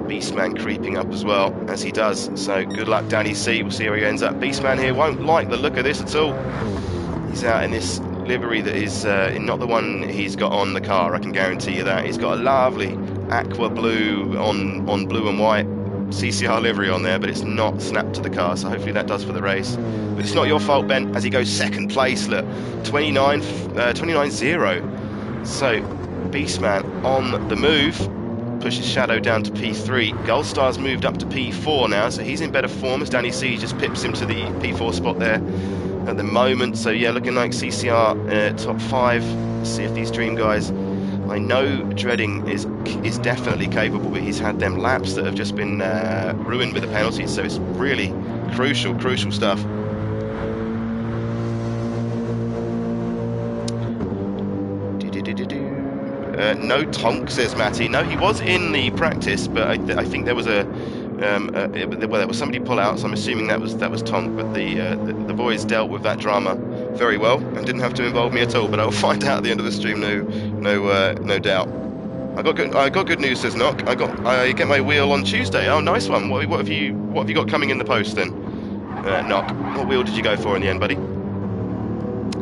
Beastman creeping up as well, as he does. So good luck, Danny C. We'll see where he ends up. Beastman here won't like the look of this at all. He's out in this livery that is not the one he's got on the car, I can guarantee you that. He's got a lovely aqua blue on blue and white CCR livery on there, but it's not snapped to the car, so hopefully that does for the race. But it's not your fault, Ben, as he goes second place. Look, 29.0. So Beastman on the move, pushes Shadow down to P3. Goldstar's moved up to P4 now, so he's in better form, as Danny C just pips him to the P4 spot there at the moment. So yeah, looking like CCR top 5. Let's see if these Dream guys, I know Dredding is definitely capable, but he's had them laps that have just been ruined with the penalties, so it's really crucial stuff. No tonk, says Matty. No, he was in the practice, but I think there was there was somebody pull out, so I'm assuming that was tonk. But the boys dealt with that drama very well and didn't have to involve me at all. But I'll find out at the end of the stream, no doubt. I got good news, says Knock. I get my wheel on Tuesday. Oh, nice one. What have you got coming in the post then, Knock? What wheel did you go for in the end, buddy?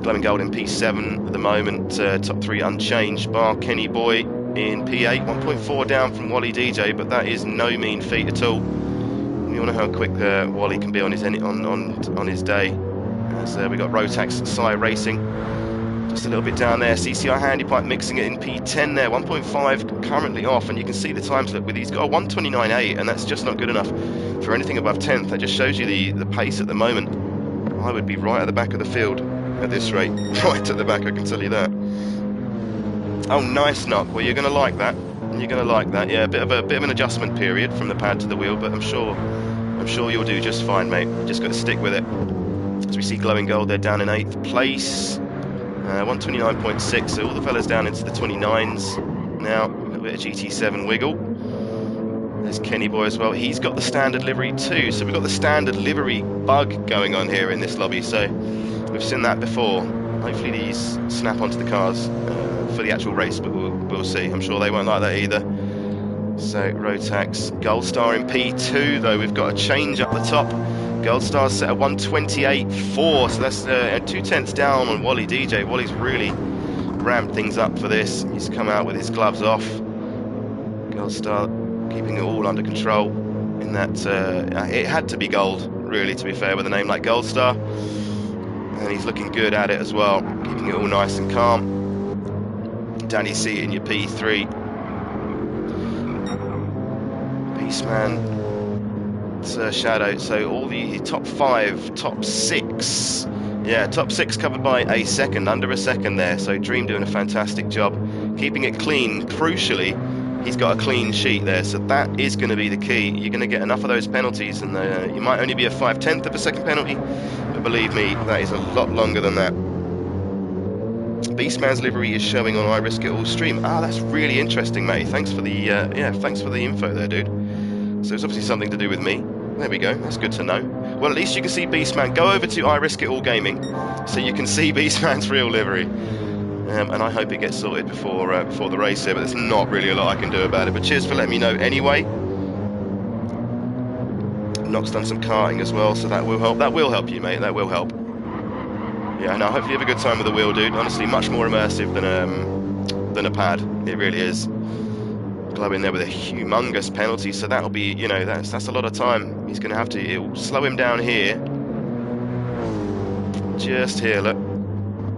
Glowing Gold in P7 at the moment, top 3 unchanged, bar Kenny Boy in P8, 1.4 down from Quali DJ, but that is no mean feat at all. We all know how quick Quali can be on his day. As we got Rotax Psy Racing, just a little bit down there. CCR Handy Pipe mixing it in P10 there, 1.5 currently off, and you can see the times. Look, he's got a 1:29.8, and that's just not good enough for anything above 10th. That just shows you the pace at the moment. I would be right at the back of the field at this rate, right at the back, I can tell you that. Oh, nice knock. Well, you're going to like that. You're going to like that. Yeah, a bit of an adjustment period from the pad to the wheel, but I'm sure you'll do just fine, mate. Just got to stick with it. As we see Glowing Gold, they're down in 8th place, 1:29.6. So all the fellas down into the 29s now. A little bit of GT7 wiggle. There's Kenny Boy as well. He's got the standard livery too, so we've got the standard livery bug going on here in this lobby. So we've seen that before. Hopefully these snap onto the cars for the actual race, but we'll see. I'm sure they won't like that either. So Rotax, Goldstar in P2 though. We've got a change up the top. Goldstar's set at 1:28.4, so that's 2/10 down on Quali DJ. Wally's really ramped things up for this. He's come out with his gloves off. Goldstar keeping it all under control in that it had to be gold, really, to be fair, with a name like Goldstar, and he's looking good at it as well, keeping it all nice and calm. Danny C in your P3, Beastman, Sir Shadow. So all the top 5, top 6, yeah, top 6 covered by a second, under a second there. So Dream doing a fantastic job keeping it clean. Crucially, he's got a clean sheet there, so that is going to be the key. You're going to get enough of those penalties, and you might only be a 5/10 of a second penalty, but believe me, that is a lot longer than that. Beastman's livery is showing on I Risk It All stream. Ah, that's really interesting, mate. Thanks for the thanks for the info there, dude. So it's obviously something to do with me. There we go. That's good to know. Well, at least you can see Beastman. Go over to I Risk It All Gaming, so you can see Beastman's real livery. And I hope it gets sorted before the race here, but there's not really a lot I can do about it. But cheers for letting me know anyway. Knock's done some karting as well, so that will help. That will help you, mate. That will help. Yeah, no, hopefully you have a good time with the wheel, dude. Honestly, much more immersive than a pad. It really is. Glow in there with a humongous penalty, so that'll be, you know, that's a lot of time. He's going to have to. It'll slow him down here. Just here, look.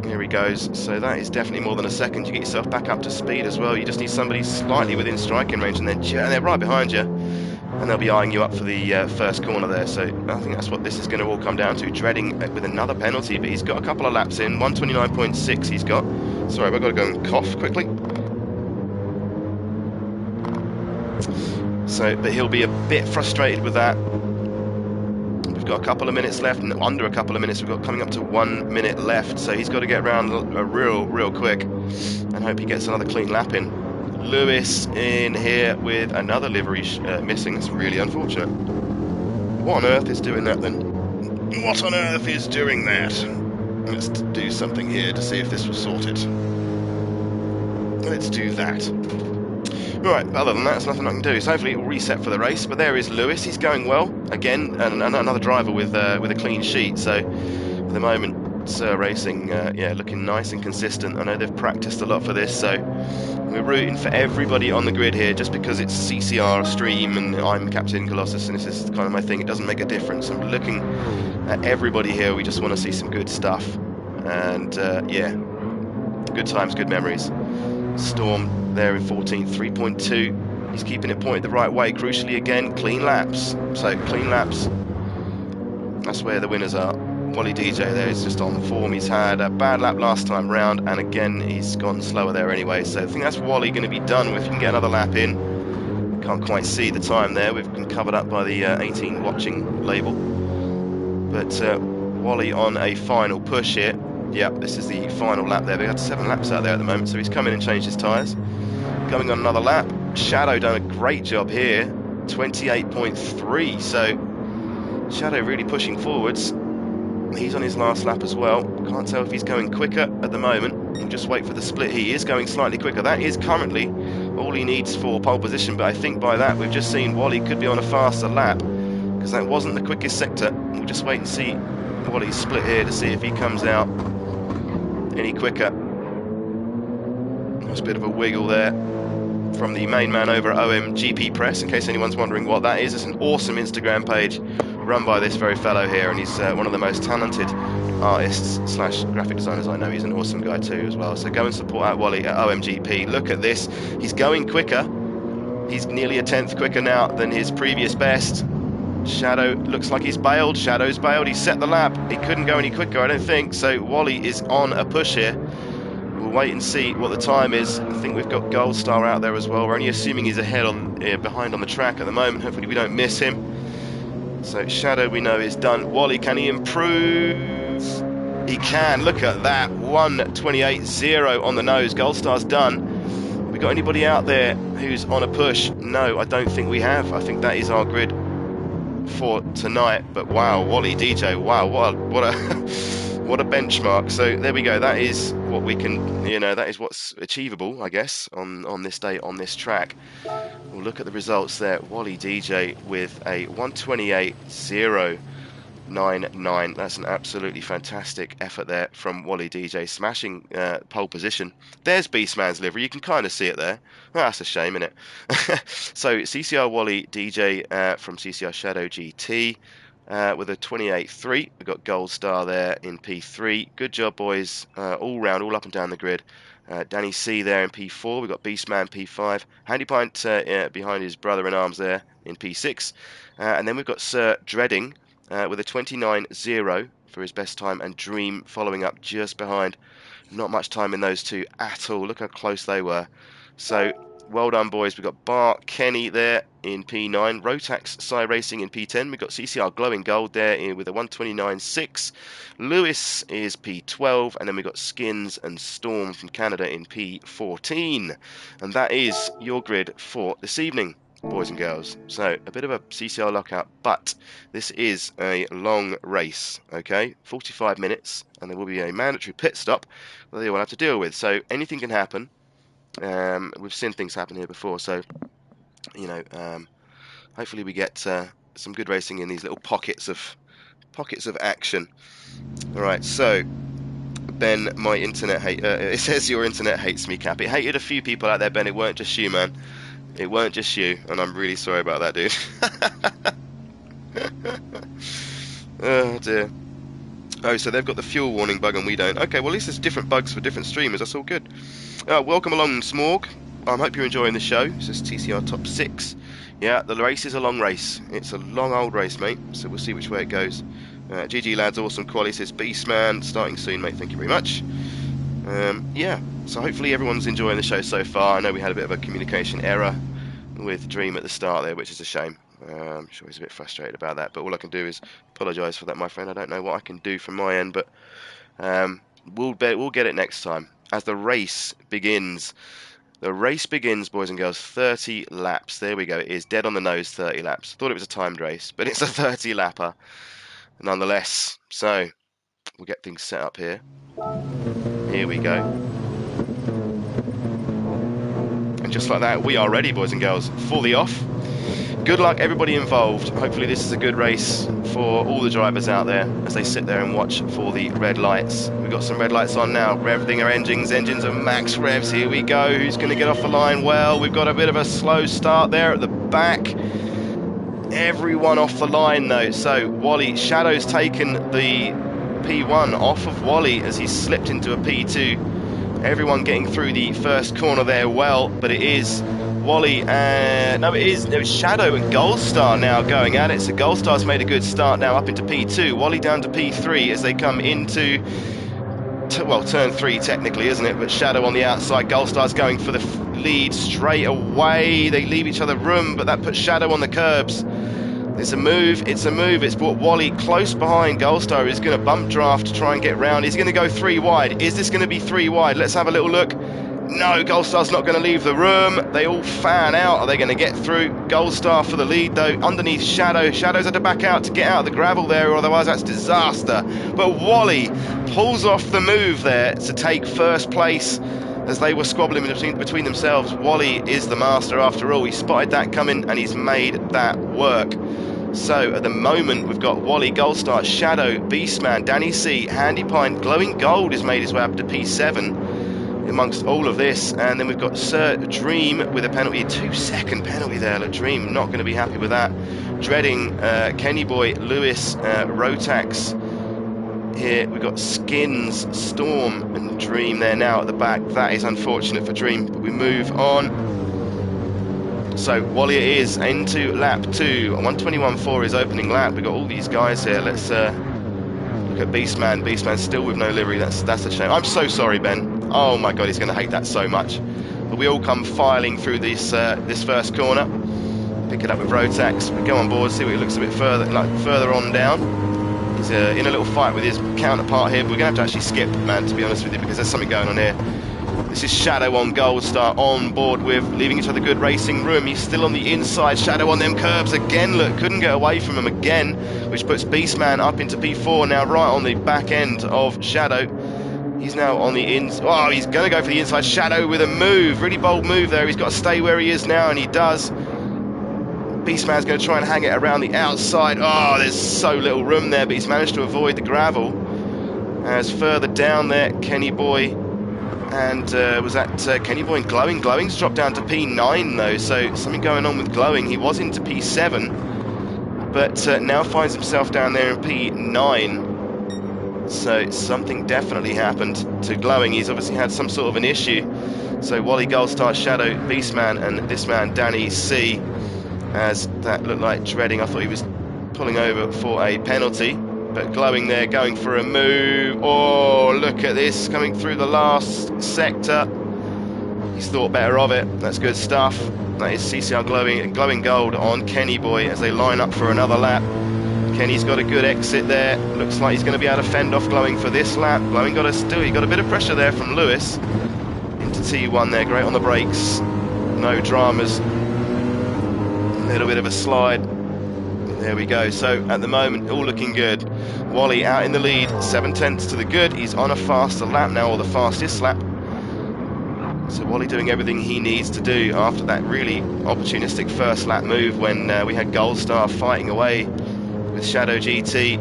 Here he goes. So that is definitely more than a second. You get yourself back up to speed as well. You just need somebody slightly within striking range, and they're right behind you, and they'll be eyeing you up for the first corner there. So I think that's what this is going to all come down to. Dreading with another penalty, but he's got a couple of laps in. 129.6 he's got. Sorry, I've got to go and cough quickly. So, but he'll be a bit frustrated with that. We've got a couple of minutes left, and under a couple of minutes we've got coming up to 1 minute left, so he's got to get around real quick and hope he gets another clean lap in. Lewis in here with another livery missing. It's really unfortunate. What on earth is doing that then? What on earth is doing that? Let's do something here to see if this was sorted. Let's do that. Right, other than that, there's nothing I can do. So hopefully it will reset for the race. But there is Lewis. He's going well again, and another driver with a clean sheet. So for the moment, Sir Racing, yeah, looking nice and consistent. I know they've practiced a lot for this, so we're rooting for everybody on the grid here. Just because it's CCR stream and I'm Captain Colossus, and this is kind of my thing, it doesn't make a difference. I'm looking at everybody here. We just want to see some good stuff, and yeah, good times, good memories. Storm there in 14th, 3.2. He's keeping it pointed the right way. Crucially, again, clean laps. So clean laps. That's where the winners are. Quali DJ there is just on form. He's had a bad lap last time round, and again he's gone slower there anyway. So I think that's Wally going to be done with. If you can get another lap in. Can't quite see the time there. We've been covered up by the 18 watching label. But Wally on a final push here. Yep, this is the final lap there. They had 7 laps out there at the moment, so he's come in and changed his tyres. Going on another lap. Shadow done a great job here. 28.3, so Shadow really pushing forwards. He's on his last lap as well. Can't tell if he's going quicker at the moment. We'll just wait for the split. He is going slightly quicker. That is currently all he needs for pole position, but I think by that we've just seen Wally could be on a faster lap, because that wasn't the quickest sector. We'll just wait and see Wally's split here to see if he comes out any quicker. There's a bit of a wiggle there from the main man over at OMGP Press, in case anyone's wondering what that is. It's an awesome Instagram page run by this very fellow here, and he's one of the most talented artists / graphic designers I know. He's an awesome guy too as well, so go and support out Wally at OMGP. Look at this, he's going quicker. He's nearly a 10th quicker now than his previous best. Shadow looks like he's bailed. Shadow's bailed. He set the lap. He couldn't go any quicker, I don't think. So Wally is on a push here. We'll wait and see what the time is. I think we've got Gold Star out there as well. We're only assuming he's ahead behind on the track at the moment. Hopefully we don't miss him. So Shadow we know is done. Wally, can he improve? He can. Look at that. 1:28.0 on the nose. Gold Star's done. We got anybody out there who's on a push? No, I don't think we have. I think that is our grid for tonight. But wow, Wally DJ, wow, what a what a benchmark. So there we go. That is what we can, you know, that is what's achievable, I guess, on this day on this track. We'll look at the results there. Wally DJ with a 1:28.099. That's an absolutely fantastic effort there from Wally DJ, smashing pole position. There's Beastman's livery. You can kind of see it there. Oh, that's a shame, isn't it? So CCR Wally DJ from CCR Shadow GT with a 28.3. We've got Gold Star there in P3. Good job, boys. All round, all up and down the grid. Danny C there in P4. We've got Beastman P5. Handy Pint behind his brother-in-arms there in P6. And then we've got Sir Dreading with a 29.0 for his best time, and Dream following up just behind. Not much time in those two at all. Look how close they were. So well done, boys. We've got Bar Kenny there in P9. Rotax Psy Racing in P10. We've got CCR Glowing Gold there with a 1:29.6. Lewis is P12. And then we've got Skins and Storm from Canada in P14. And that is your grid for this evening, boys and girls. So a bit of a CCR lockout, but this is a long race, okay? 45 minutes, and there will be a mandatory pit stop that they will have to deal with. So anything can happen. We've seen things happen here before, so you know, hopefully we get some good racing in these little pockets of action. All right, so Ben, my internet it says your internet hates me, Cap. It hated a few people out there, Ben. It weren't just you, man. It weren't just you, and I'm really sorry about that, dude. Oh dear. Oh, so they've got the fuel warning bug and we don't. Okay, well at least there's different bugs for different streamers. That's all good. Welcome along, Smorg. I hope you're enjoying the show. This is TCR Top 6. Yeah, the race is a long race. It's a long old race, mate. So we'll see which way it goes. GG lads, awesome. Quali says Beastman, starting soon, mate. Thank you very much. Yeah, so hopefully everyone's enjoying the show so far. I know we had a bit of a communication error with Dream at the start there, which is a shame. I'm sure he's a bit frustrated about that, but all I can do is apologise for that, my friend. I don't know what I can do from my end, but we'll get it next time as the race begins. The race begins, boys and girls. 30 laps. There we go. It is dead on the nose. 30 laps. Thought it was a timed race, but it's a 30 lapper nonetheless. So we'll get things set up here. Here we go. And just like that, we are ready, boys and girls, for the off. Good luck, everybody involved. Hopefully this is a good race for all the drivers out there as they sit there and watch for the red lights. We've got some red lights on now. Revving our engines are max revs. Here we go. Who's going to get off the line? Well, we've got a bit of a slow start there at the back. Everyone off the line though. So Wally, Shadow's taken the P1 off of Wally as he's slipped into a P2. Everyone getting through the first corner there well, but it is Wally and no, it is Shadow and Gold Star now going at it. So Gold Star's made a good start now up into P2. Wally down to P3 as they come into turn 3 technically, isn't it? But Shadow on the outside. Gold Star's going for the lead straight away. They leave each other room, but that puts Shadow on the curbs. It's a move, it's brought Wally close behind. Gold Star is going to bump draft to try and get round. He's going to go 3 wide. Is this going to be 3 wide? Let's have a little look. No, Gold Star's not going to leave the room. They all fan out. Are they going to get through? Gold Star for the lead though, underneath Shadow. Shadow's had to back out to get out of the gravel there, or otherwise that's disaster. But Wally pulls off the move there to take first place as they were squabbling between themselves. Wally is the master after all. He spotted that coming and he's made that work. So at the moment we've got Wally, Gold Star, Shadow, Beastman, Danny C, Handy Pine, Glowing Gold has made his way up to P7 amongst all of this, and then we've got Sir Dream with a penalty, a 2-second penalty there. Look, Dream not going to be happy with that. Dreading, Kenny Boy, Lewis, Rotax. Here we've got Skins, Storm and Dream there now at the back. That is unfortunate for Dream, but we move on. So Wally is into lap 2. 121.4 is opening lap. We've got all these guys here. Let's look at Beastman. Beastman still with no livery. That's a shame. I'm so sorry, Ben. Oh my God, he's going to hate that so much. But we all come filing through this first corner. Pick it up with Rotax. We go on board, see what he looks a bit further on down. He's in a little fight with his counterpart here. But we're going to have to actually skip, man, to be honest with you, because there's something going on here. This is Shadow on Gold Star on board with, leaving each other good racing room. He's still on the inside. Shadow on them curbs again. Look, couldn't get away from him again, which puts Beastman up into P4 now, right on the back end of Shadow. He's now on the inside. Oh, he's going to go for the inside. Shadow with a move. Really bold move there. He's got to stay where he is now, and he does. Beastman's going to try and hang it around the outside. Oh, there's so little room there, but he's managed to avoid the gravel. As further down there, Kenny Boy. And was that Kenny Boy and Glowing? Glowing's dropped down to P9 though, so something going on with Glowing. He was into P7, but now finds himself down there in P9. So something definitely happened to Glowing. He's obviously had some sort of an issue. So Wally, Goldstar, Shadow, Beastman, and this man Danny C, as that looked like Dreading. I thought he was pulling over for a penalty. But Glowing there, going for a move. Oh, look at this, coming through the last sector. He's thought better of it. That's good stuff. That is CCR Glowing Gold on Kenny Boy as they line up for another lap. Kenny's got a good exit there. Looks like he's going to be able to fend off Glowing for this lap. Glowing got a bit of pressure there from Lewis. Into T1 there, great on the brakes. No dramas. A little bit of a slide. There we go. So at the moment, all looking good. Wally out in the lead, 7/10 to the good. He's on a faster lap now, or the fastest lap. So Wally doing everything he needs to do after that really opportunistic first lap move when we had Goldstar fighting away with Shadow GT,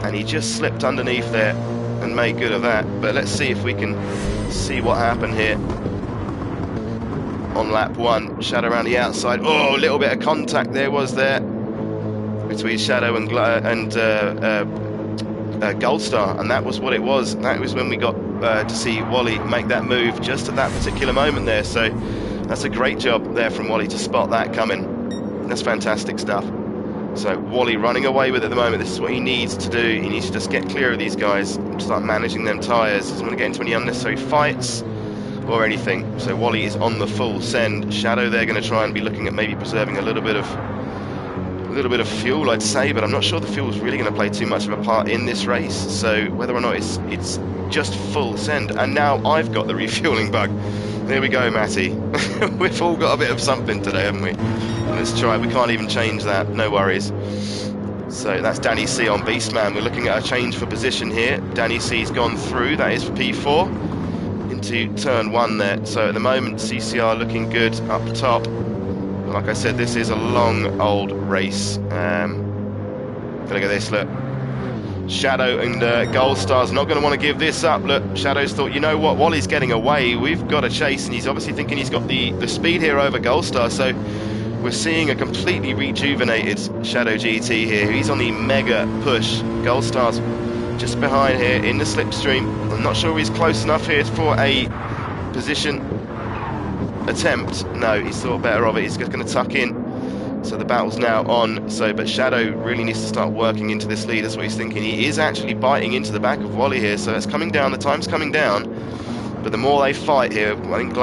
and he just slipped underneath there. and made good of that. But let's see if we can see what happened here on lap 1. Shadow around the outside. Oh, a little bit of contact there between Shadow and Gold Star, and that was what it was. That was when we got to see Wally make that move just at that particular moment there. So that's a great job there from Wally to spot that coming. That's fantastic stuff. So Wally running away with it at the moment. This is what he needs to do. He needs to just get clear of these guys, start managing them tyres. Doesn't want to get into any unnecessary fights or anything. So Wally is on the full send. Shadow, they're going to try and be looking at maybe preserving a little bit of fuel, I'd say, but I'm not sure the fuel is really going to play too much of a part in this race. So whether or not it's just full send. And now I've got the refueling bug. There we go, Matty. We've all got a bit of something today, haven't we? Let's try. We can't even change that. No worries. So that's Danny C on Beastman. We're looking at a change for position here. Danny C's gone through. That is for P4 into turn 1 there. So at the moment, CCR looking good up top. Like I said, this is a long old race. Look at this, look. Shadow and Gold Star's not going to want to give this up. Look, Shadow's thought, you know what, Wally's getting away. We've got to chase, and he's obviously thinking he's got the speed here over Gold Star. So we're seeing a completely rejuvenated Shadow GT here. He's on the mega push. Gold Star's just behind here in the slipstream. I'm not sure he's close enough here for a position attempt. No, he's thought better of it. He's just going to tuck in. So the battle's now on. But Shadow really needs to start working into this lead. That's what he's thinking. He is actually biting into the back of Wally here. So it's coming down. The time's coming down. But the more they fight here, I think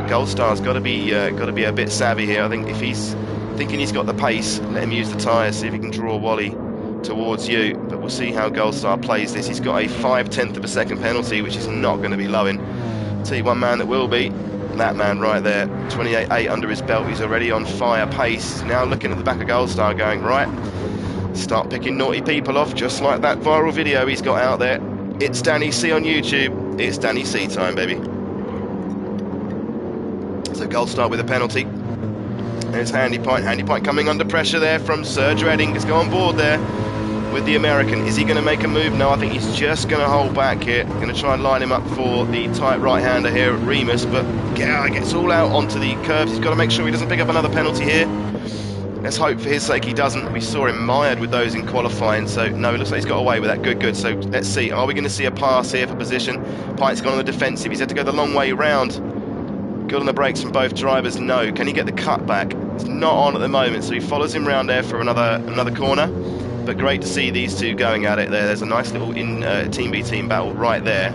Gold Star's got to be a bit savvy here. I think if he's thinking he's got the pace, let him use the tyres. See if he can draw Wally towards you. But we'll see how Gold Star plays this. He's got a 0.5 of a second penalty, which is not going to be low in. I'll tell you one man that will be. That man right there, 28.8 under his belt. He's already on fire pace. He's now looking at the back of Gold Star going, right, start picking naughty people off, just like that viral video he's got out there. It's Danny C on YouTube. It's Danny C time, baby. So Gold Star with a penalty. There's Handy Point coming under pressure there from Serge Redding. Let's go on board there with the American. Is he going to make a move? No, I think he's just going to hold back here. Going to try and line him up for the tight right-hander here at Remus, but gets all out onto the curves. He's got to make sure he doesn't pick up another penalty here. Let's hope for his sake he doesn't. We saw him mired with those in qualifying, so no, it looks like he's got away with that. Good. So let's see. Are we going to see a pass here for position? Pite's gone on the defensive. He's had to go the long way round. Good on the brakes from both drivers. No. Can he get the cut back? It's not on at the moment, so he follows him round there for another corner. But great to see these two going at it there. There's a nice little Team B team battle right there.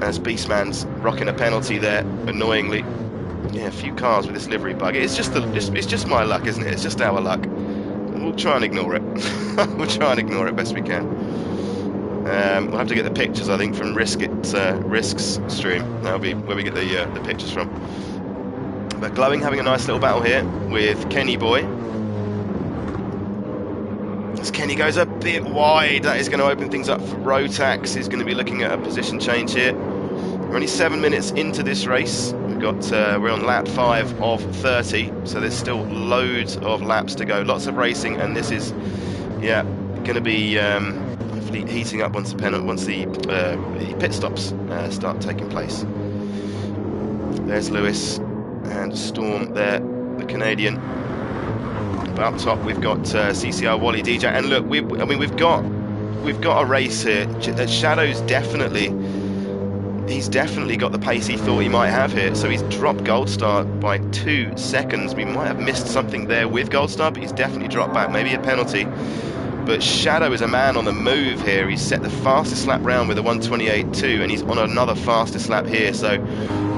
As Beastman's rocking a penalty there, annoyingly. Yeah, a few cars with this livery bug. It's just my luck, isn't it? It's just our luck. We'll try and ignore it. We'll try and ignore it best we can. We'll have to get the pictures, I think, from Risk's stream. That'll be where we get the pictures from. But Glowing having a nice little battle here with Kenny Boy. As Kenny goes a bit wide, that is going to open things up for Rotax. He's going to be looking at a position change here. We're only 7 minutes into this race. We're on lap 5 of 30, so there's still loads of laps to go. Lots of racing, and this is, going to be hopefully heating up once the pit stops start taking place. There's Lewis and Storm there, the Canadian. But up top we've got CCR, Wally, DJ, and look, we've got a race here. Shadow's he's definitely got the pace he thought he might have here. So he's dropped Gold Star by 2 seconds. We might have missed something there with Gold Star, but he's definitely dropped back, maybe a penalty. But Shadow is a man on the move here. He's set the fastest lap round with a 1:28.2, and he's on another fastest lap here. So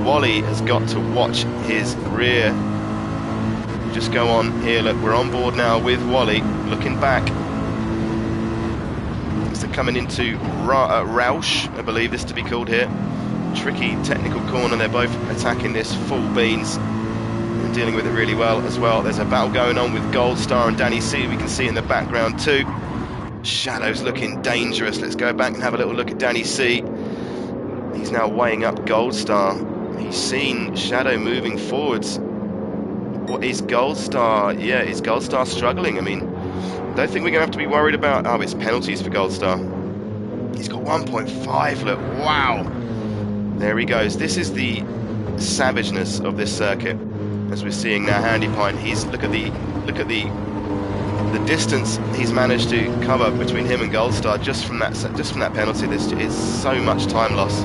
Wally has got to watch his rear. Just go on here, look, we're on board now with Wally, looking back. So coming into Roush, I believe this to be called here. Tricky technical corner, they're both attacking this full beans and dealing with it really well as well. There's a battle going on with Gold Star and Danny C, we can see in the background too. Shadow's looking dangerous. Let's go back and have a little look at Danny C. He's now weighing up Gold Star. He's seen Shadow moving forwards. What is Gold Star? Yeah, is Gold Star struggling? I mean, I don't think we're going to have to be worried about... Oh, it's penalties for Gold Star. He's got 1.5, look, wow. There he goes. This is the savageness of this circuit, as we're seeing now. Handy Pint, look at the distance he's managed to cover between him and Gold Star just from that penalty. It's so much time loss.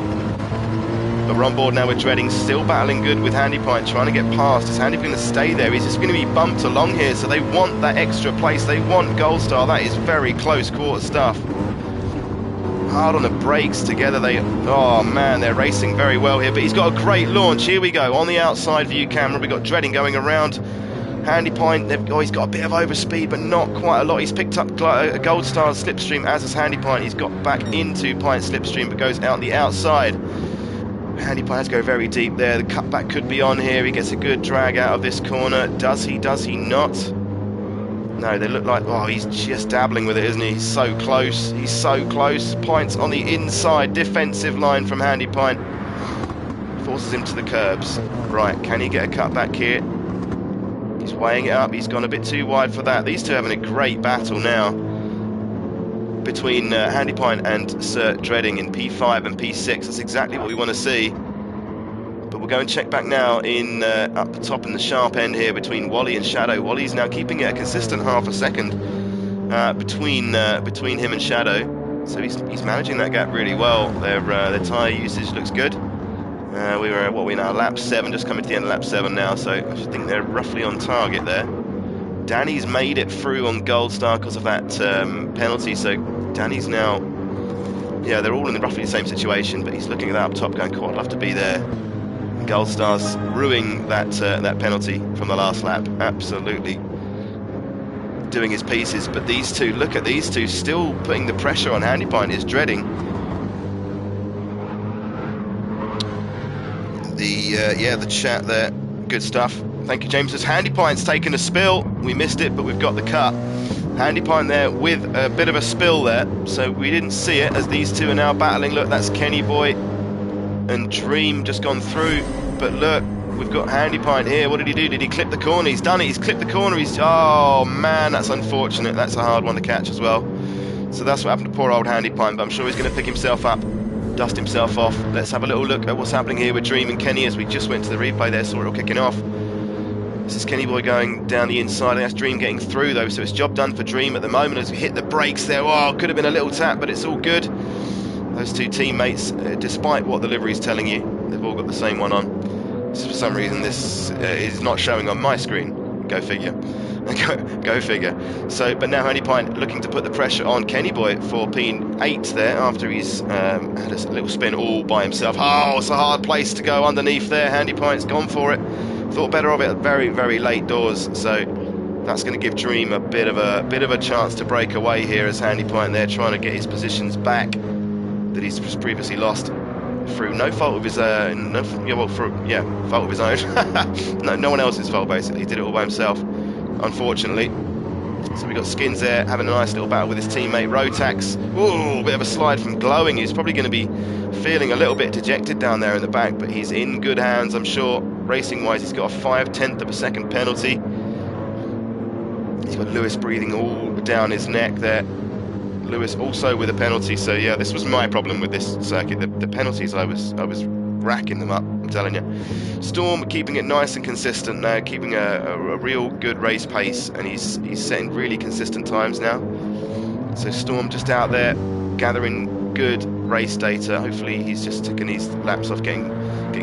But we're on board now with Dreading, still battling good with Handy Pint, trying to get past. Is Handy going to stay there? He's just going to be bumped along here, so they want that extra place. They want Gold Star. That is very close quarter stuff. Hard on the brakes together. Oh man, they're racing very well here, but he's got a great launch. Here we go, on the outside view camera, we've got Dreading going around Handy Pint. He's got a bit of overspeed, but not quite a lot. He's picked up a Gold Star slipstream, as has Handy Pint. He's got back into Pint slipstream, but goes out the outside. Handy Pint has to go very deep there. The cutback could be on here. He gets a good drag out of this corner. Does he not? No, they look like, oh, he's just dabbling with it, isn't he? He's so close. He's so close. Pint's on the inside defensive line from Handy Pint. Forces him to the curbs. Right, can he get a cutback here? He's weighing it up. He's gone a bit too wide for that. These two are having a great battle now between Handy Pint and Sir Dreading in P5 and P6. That's exactly what we want to see. But we'll go and check back now in up the top in the sharp end here between Wally and Shadow. Wally's now keeping it a consistent half a second between him and Shadow. So he's managing that gap really well. Their tyre usage looks good. We're now lap 7, just coming to the end of lap 7 now. So I think they're roughly on target there. Danny's made it through on Gold Star because of that penalty. So Danny's now, yeah, they're all in roughly the same situation. But he's looking at that up top, going, "Cool, I'd love to be there." Gold Star's ruining that penalty from the last lap. Absolutely doing his pieces. But these two, look at these two, still putting the pressure on Handy Pint. Is Dreading. The chat there, good stuff. Thank you, James. As Handy Pint's taken a spill, we missed it, but we've got the cut. Handy Pint there with a bit of a spill there, so we didn't see it as these two are now battling. Look, that's Kenny Boy and Dream just gone through, but look, we've got Handy Pint here. What did he do? Did he clip the corner? He's done it. He's clipped the corner. Oh man, that's unfortunate. That's a hard one to catch as well. So that's what happened to poor old Handy Pint, but I'm sure he's going to pick himself up, dust himself off. Let's have a little look at what's happening here with Dream and Kenny as we just went to the replay there, saw it all kicking off. This is Kenny Boy going down the inside, and that's Dream getting through though, so it's job done for Dream at the moment as we hit the brakes there. Oh, could have been a little tap, but it's all good. Those two teammates, despite what the livery is telling you, they've all got the same one on. So for some reason this is not showing on my screen. Go figure. Go figure. So, but now Handy Pint looking to put the pressure on Kenny Boy for P8 there after he's had a little spin all by himself. Oh, it's a hard place to go underneath there. Handy Pint's gone for it. Thought better of it at very, very late doors. So that's going to give Dream a bit of a chance to break away here as Handy Pint there trying to get his positions back that he's previously lost through no fault of his own. Fault of his own. no one else's fault basically. He did it all by himself, unfortunately. So we got Skins there having a nice little battle with his teammate Rotax. Ooh, bit of a slide from Glowing. He's probably going to be feeling a little bit dejected down there in the back, but he's in good hands, I'm sure. Racing wise, he's got a 0.5 of a second penalty. He's got Lewis breathing all down his neck there. Lewis also with a penalty. So yeah, this was my problem with this circuit. The penalties, I was racking them up, I'm telling you. Storm keeping it nice and consistent now, keeping a real good race pace, and he's setting really consistent times now. So Storm just out there gathering good race data. Hopefully he's just taking these laps off, getting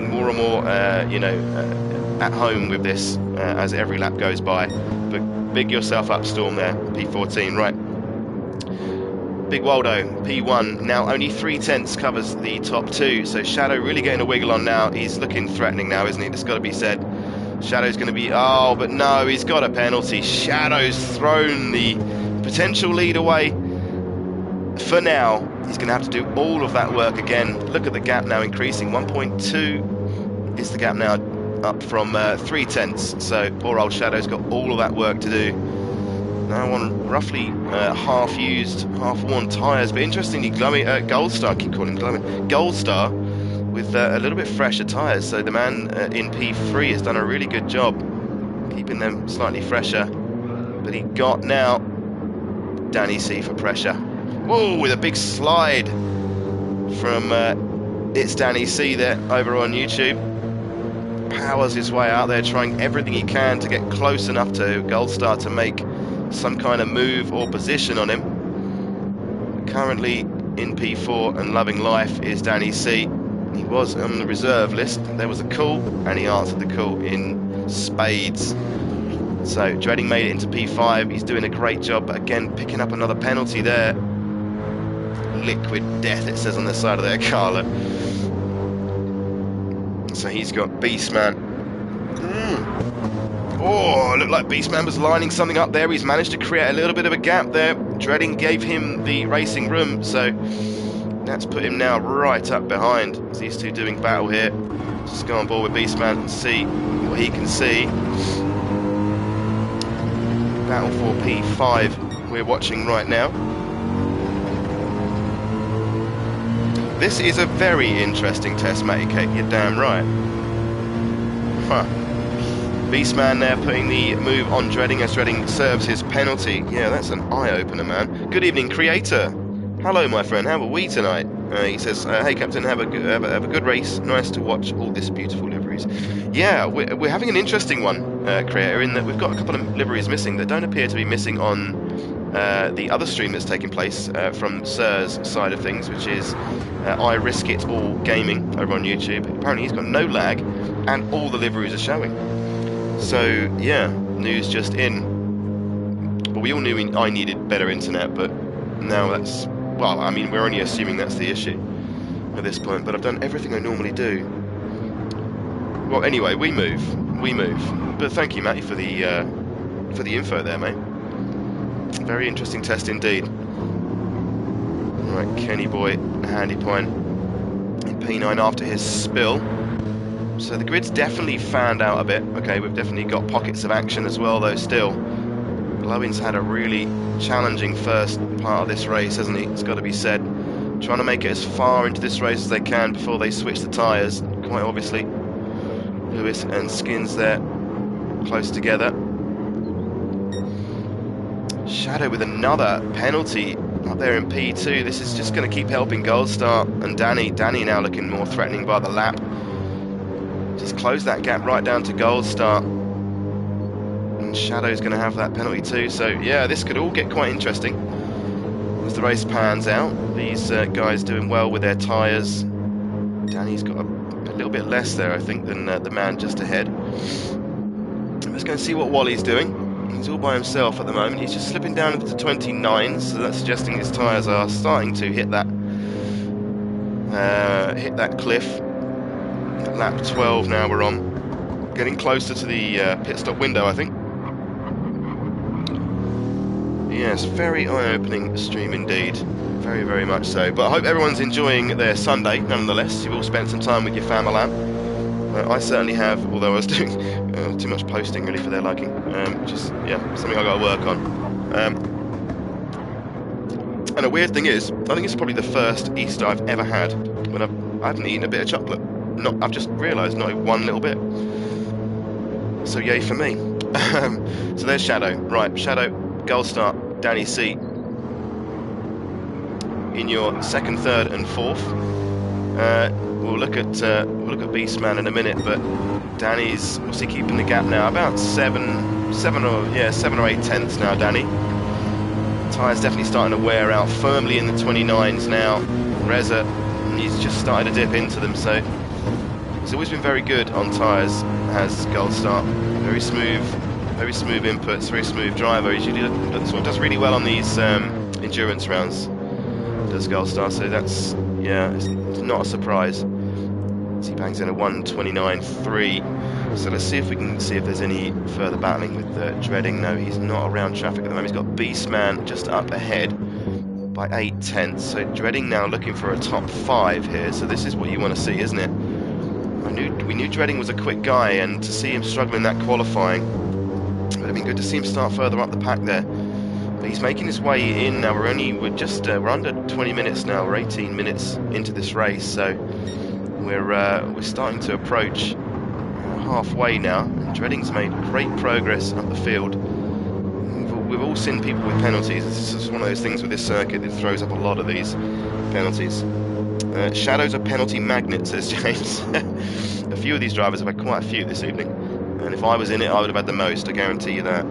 more and more at home with this as every lap goes by. But big yourself up, Storm there. P14, right. Big Waldo, P1, now only 0.3 covers the top two, so Shadow really getting a wiggle on now. He's looking threatening now, isn't he? That's got to be said. Shadow's going to be, oh, but no, he's got a penalty. Shadow's thrown the potential lead away. For now, he's going to have to do all of that work again. Look at the gap now increasing. 1.2 is the gap now, up from 0.3. So poor old Shadow's got all of that work to do. Now on roughly half-used, half-worn tyres, but interestingly, Gold Star, I keep calling him Glowing, Gold Star with a little bit fresher tyres. So the man in P3 has done a really good job keeping them slightly fresher. But he got now Danny C for pressure. Whoa, with a big slide from It's Danny C there over on YouTube. Powers his way out there, trying everything he can to get close enough to Gold Star to make some kind of move or position on him. Currently in P4 and loving life is Danny C. He was on the reserve list. There was a call, and he answered the call in spades. So Dreading made it into P5. He's doing a great job, but again, picking up another penalty there. Liquid death, it says on the side of their car. Look. So he's got Beastman. Oh, looked like Beastman was lining something up there. He's managed to create a little bit of a gap there. Dreading gave him the racing room, so that's put him now right up behind. As these two doing battle here. Just go on board with Beastman and see what he can see. Battle for P5 we're watching right now. This is a very interesting test, Matty Kate, you're damn right. Huh. Beastman there putting the move on Dreading as Dreading serves his penalty. Yeah, that's an eye-opener, man. Good evening, Creator. Hello, my friend, how are we tonight? He says, hey, Captain, have a good race. Nice to watch all this beautiful liveries. Yeah, we're having an interesting one, Creator, in that we've got a couple of liveries missing that don't appear to be missing on the other stream that's taking place from Sir's side of things, which is I Risk It All Gaming over on YouTube. Apparently he's got no lag and all the liveries are showing. So yeah, news just in. Well, we all knew I needed better internet, but now that's, well, I mean, we're only assuming that's the issue at this point, but I've done everything I normally do. Well, anyway, we move. But thank you, Matty, for the info there, mate. Very interesting test indeed. Right, Kenny Boy, Handy Pine in P9 after his spill. So the grid's definitely fanned out a bit. Okay, we've definitely got pockets of action as well, though, still. Glowin's had a really challenging first part of this race, hasn't he? It's got to be said. Trying to make it as far into this race as they can before they switch the tyres, quite obviously. Lewis and Skins there, close together. Shadow with another penalty up there in P2. This is just going to keep helping Gold Star and Danny. Danny now looking more threatening by the lap. Just close that gap right down to Gold Star. And Shadow's going to have that penalty too. So yeah, this could all get quite interesting as the race pans out. These guys doing well with their tyres. Danny's got a little bit less there, I think, than the man just ahead. Let's go and see what Wally's doing. He's all by himself at the moment. He's just slipping down into the 29s, so that's suggesting his tyres are starting to hit that cliff. At lap 12 now we're on. Getting closer to the pit stop window, I think. Yes, very eye-opening stream indeed. Very, very much so. But I hope everyone's enjoying their Sunday, nonetheless. You've all spent some time with your family. I certainly have, although I was doing too much posting really for their liking, which is, yeah, something I've got to work on. And a weird thing is, I think it's probably the first Easter I've ever had when I haven't eaten a bit of chocolate. I've just realised not one little bit. So yay for me. So there's Shadow. Right, Shadow, Gold Star, Danny C. In your second, third, and fourth. We'll look at Beastman in a minute, but Danny's obviously keeping the gap now, about 7 or 8 tenths now. Danny. Tyres definitely starting to wear out, firmly in the 29s now. Reza, he's just started to dip into them, so he's always been very good on tyres. Has Gold Star, very smooth inputs, very smooth driver. He usually does really well on these endurance rounds. Does Gold Star, so that's, yeah, it's not a surprise. So he bangs in a 1:29.3. So let's see if we can see if there's any further battling with Dreading. No, he's not around traffic at the moment. He's got Beastman just up ahead by 8 tenths. So Dreading now looking for a top 5 here. So this is what you want to see, isn't it? We knew Dreading was a quick guy, and to see him struggling that qualifying, it would have been good to see him start further up the pack there. But he's making his way in now. We're under 20 minutes now. We're 18 minutes into this race, so we're starting to approach halfway now. And Dreading's made great progress up the field. We've all seen people with penalties. This is one of those things with this circuit that throws up a lot of these penalties. Shadow's a penalty magnet, says James. A few of these drivers have had quite a few this evening, and if I was in it, I would have had the most, I guarantee you that.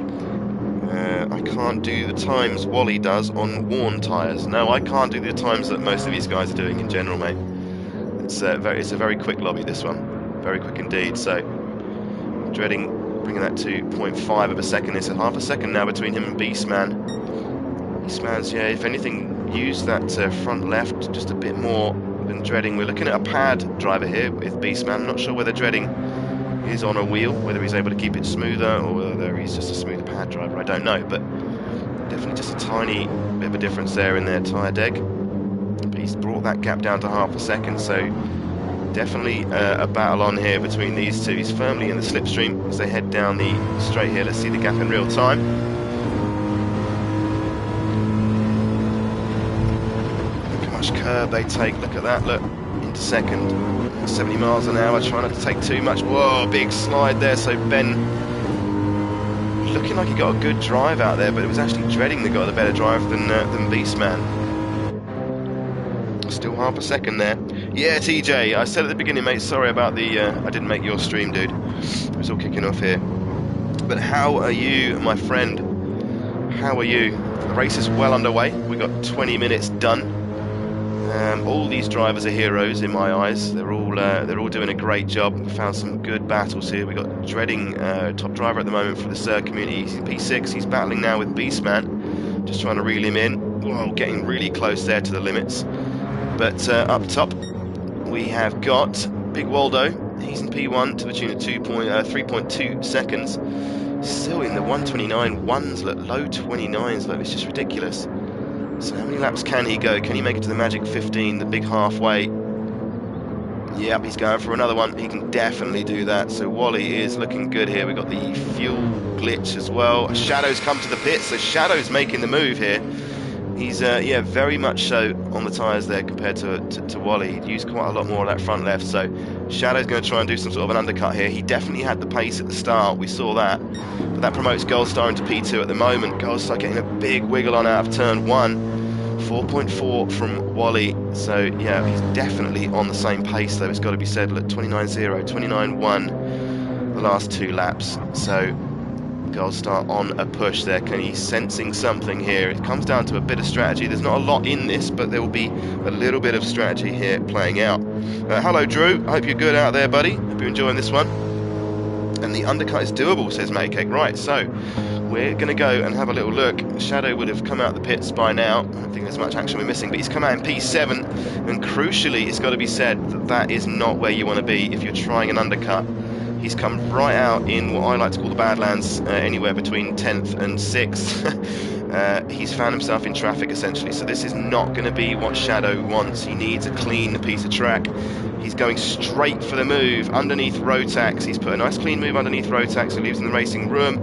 I can't do the times Wally does on worn tyres. No, I can't do the times that most of these guys are doing in general, mate. It's a very quick lobby, this one. Very quick indeed. So, Dreading bringing that to 0.5 of a second. It's a half a second now between him and Beastman. Beastman's, yeah, if anything, used that front left just a bit more than Dreading. We're looking at a pad driver here with Beastman. I'm not sure whether Dreading is on a wheel, whether he's able to keep it smoother or whether he's just a smooth pad driver, I don't know, but definitely just a tiny bit of a difference there in their tyre deg. But he's brought that gap down to half a second, so definitely a battle on here between these two. He's firmly in the slipstream as they head down the straight here. Let's see the gap in real time. Look how much curb they take, look at that, look, into second. 70 miles an hour, trying not to take too much. Whoa, big slide there. So Ben looking like he got a good drive out there, but it was actually Dreading that got the better drive than Beastman. Still half a second there. Yeah, TJ, I said at the beginning, mate, sorry about the I didn't make your stream, dude. It was all kicking off here. But how are you, my friend? How are you? The race is well underway. We got 20 minutes done. All these drivers are heroes in my eyes. They're all doing a great job. We found some good battles here. We got Dreading, top driver at the moment for the Sir community. He's in P6. He's battling now with Beastman, just trying to reel him in. Whoa, getting really close there to the limits. But up top, we have got Big Waldo. He's in P1 to the tune of 3.2 seconds. Still in the 129 ones, look, low 29s, look, it's just ridiculous. So how many laps can he go? Can he make it to the magic 15, the big halfway? Yep, he's going for another one. He can definitely do that. So Wally is looking good here. We've got the fuel glitch as well. Shadow's come to the pit, so Shadow's making the move here. He's, yeah, very much so on the tyres there compared to Wally. He used quite a lot more of that front left, so Shadow's going to try and do some sort of an undercut here. He definitely had the pace at the start, we saw that. But that promotes Gold Star into P2 at the moment. Gold Star getting a big wiggle on out of turn 1. 4.4 from Wally, so yeah, he's definitely on the same pace though, it's got to be said. Look, 29.0, 29.1 the last 2 laps, so Gold Star on a push there. Can he sensing something here? It comes down to a bit of strategy. There's not a lot in this, but there will be a little bit of strategy here playing out. Hello Drew, I hope you're good out there, buddy. Hope you're enjoying this one. And the undercut is doable, says Maycake. Right, so we're going to go and have a little look. Shadow would have come out the pits by now. I don't think there's much action we're missing, but he's come out in P7. And crucially, it's got to be said that that is not where you want to be if you're trying an undercut. He's come right out in what I like to call the Badlands, anywhere between 10th and 6th. He's found himself in traffic, essentially, so this is not going to be what Shadow wants. He needs a clean piece of track. He's going straight for the move underneath Rotax. He's put a nice clean move underneath Rotax, who lives in the racing room.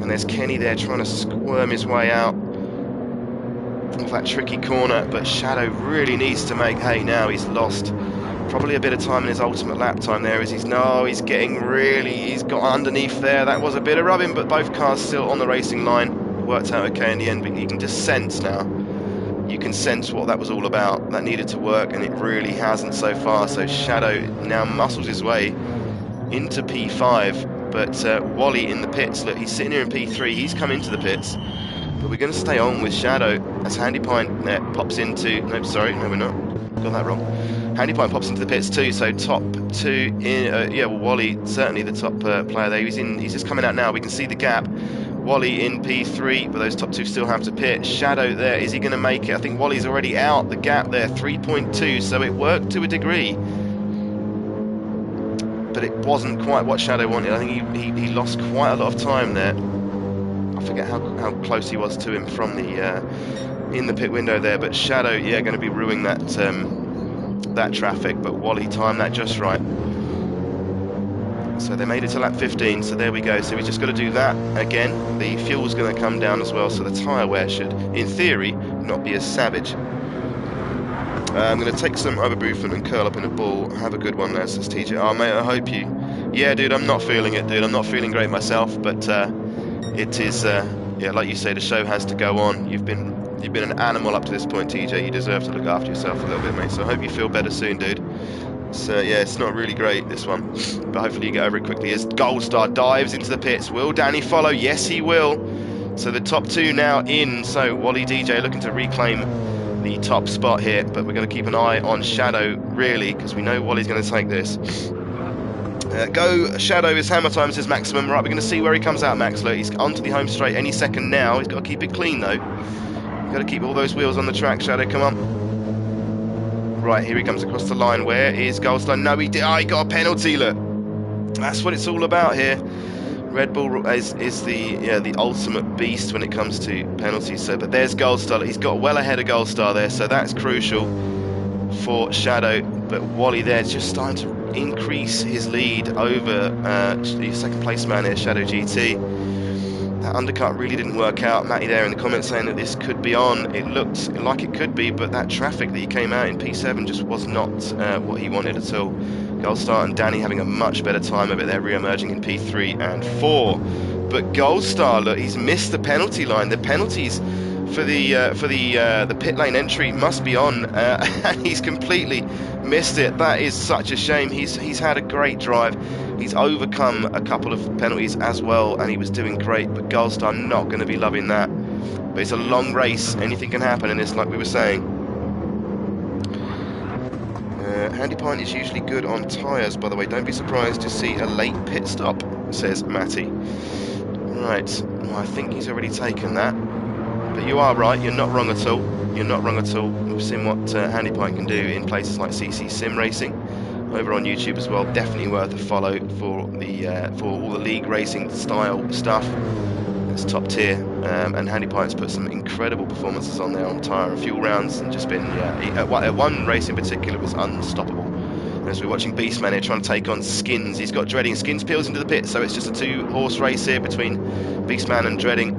And there's Kenny there trying to squirm his way out of that tricky corner. But Shadow really needs to make hay now. He's lost probably a bit of time in his ultimate lap time there. He's getting really, he's got underneath there. That was a bit of rubbing, but both cars still on the racing line. It worked out okay in the end, but you can just sense now. You can sense what that was all about. That needed to work, and it really hasn't so far. So Shadow now muscles his way into P5, but Wally in the pits. Look, he's sitting here in P3. He's come into the pits, but we're going to stay on with Shadow as Handy Pine pops into. Nope, sorry, no, we're not. Got that wrong. Handy Pine pops into the pits too. So top 2 in. Yeah, well, Wally certainly the top player there. He's just coming out now. We can see the gap. Wally in P3, but those top 2 still have to pit. Shadow there, is he going to make it? I think Wally's already out. The gap there, 3.2, so it worked to a degree. But it wasn't quite what Shadow wanted. I think he lost quite a lot of time there. I forget how close he was to him from the in the pit window there. But Shadow, yeah, going to be ruining that that traffic. But Wally timed that just right. So they made it to lap 15, so there we go. So we just got to do that again. The fuel's going to come down as well, so the tyre wear should, in theory, not be as savage. I'm going to take some ibuprofen and curl up in a ball. Have a good one there, says TJ. Oh, mate, I hope you... Yeah, dude, I'm not feeling it, dude. I'm not feeling great myself, but it is... yeah, like you say, the show has to go on. You've been You've been an animal up to this point, TJ. You deserve to look after yourself a little bit, mate. So I hope you feel better soon, dude. So yeah, it's not really great, this one, but hopefully you get over it quickly. As Gold Star dives into the pits, will Danny follow? Yes, he will. So the top two now in. So Wally DJ looking to reclaim the top spot here, but we're going to keep an eye on Shadow, really, because we know Wally's going to take this. Go Shadow, his hammer time says maximum. Right, we're going to see where he comes out, Max. Look, he's onto the home straight any second now. He's got to keep it clean, though. You've got to keep all those wheels on the track, Shadow, come on. Right, here he comes across the line. Where is Goldstar? No, he did. Oh, he got a penalty, look. That's what it's all about here. Red Bull is the ultimate beast when it comes to penalties. So, but there's Goldstar. He's got well ahead of Goldstar there, so that's crucial for Shadow. But Wally there just starting to increase his lead over the second place man here, Shadow GT. That undercut really didn't work out. Matty there in the comments saying that this could be on. It looked like it could be, but that traffic that he came out in P7 just was not what he wanted at all. Goldstar and Danny having a much better time of it. They're re-emerging in P3 and 4. But Goldstar, look, he's missed the penalty line. The penalties for the pit lane entry must be on, and he's completely missed it. That is such a shame. He's had a great drive. He's overcome a couple of penalties as well, and he was doing great. But Goldstar not going to be loving that. But it's a long race. Anything can happen in this, like we were saying. Handy Pint is usually good on tyres, by the way. Don't be surprised to see a late pit stop, says Matty. Right, well, I think he's already taken that. But you are right, you're not wrong at all. You're not wrong at all. We've seen what Handy Pint can do in places like CC Sim Racing. Over on YouTube as well, definitely worth a follow for all the league racing style stuff. It's top tier, and Handy Pint's put some incredible performances on there on tyre and fuel rounds, and just been, one race in particular was unstoppable. As we're watching Beastman here trying to take on Skins, he's got Dreading. Skins peels into the pit, so it's just a 2-horse race here between Beastman and Dreading.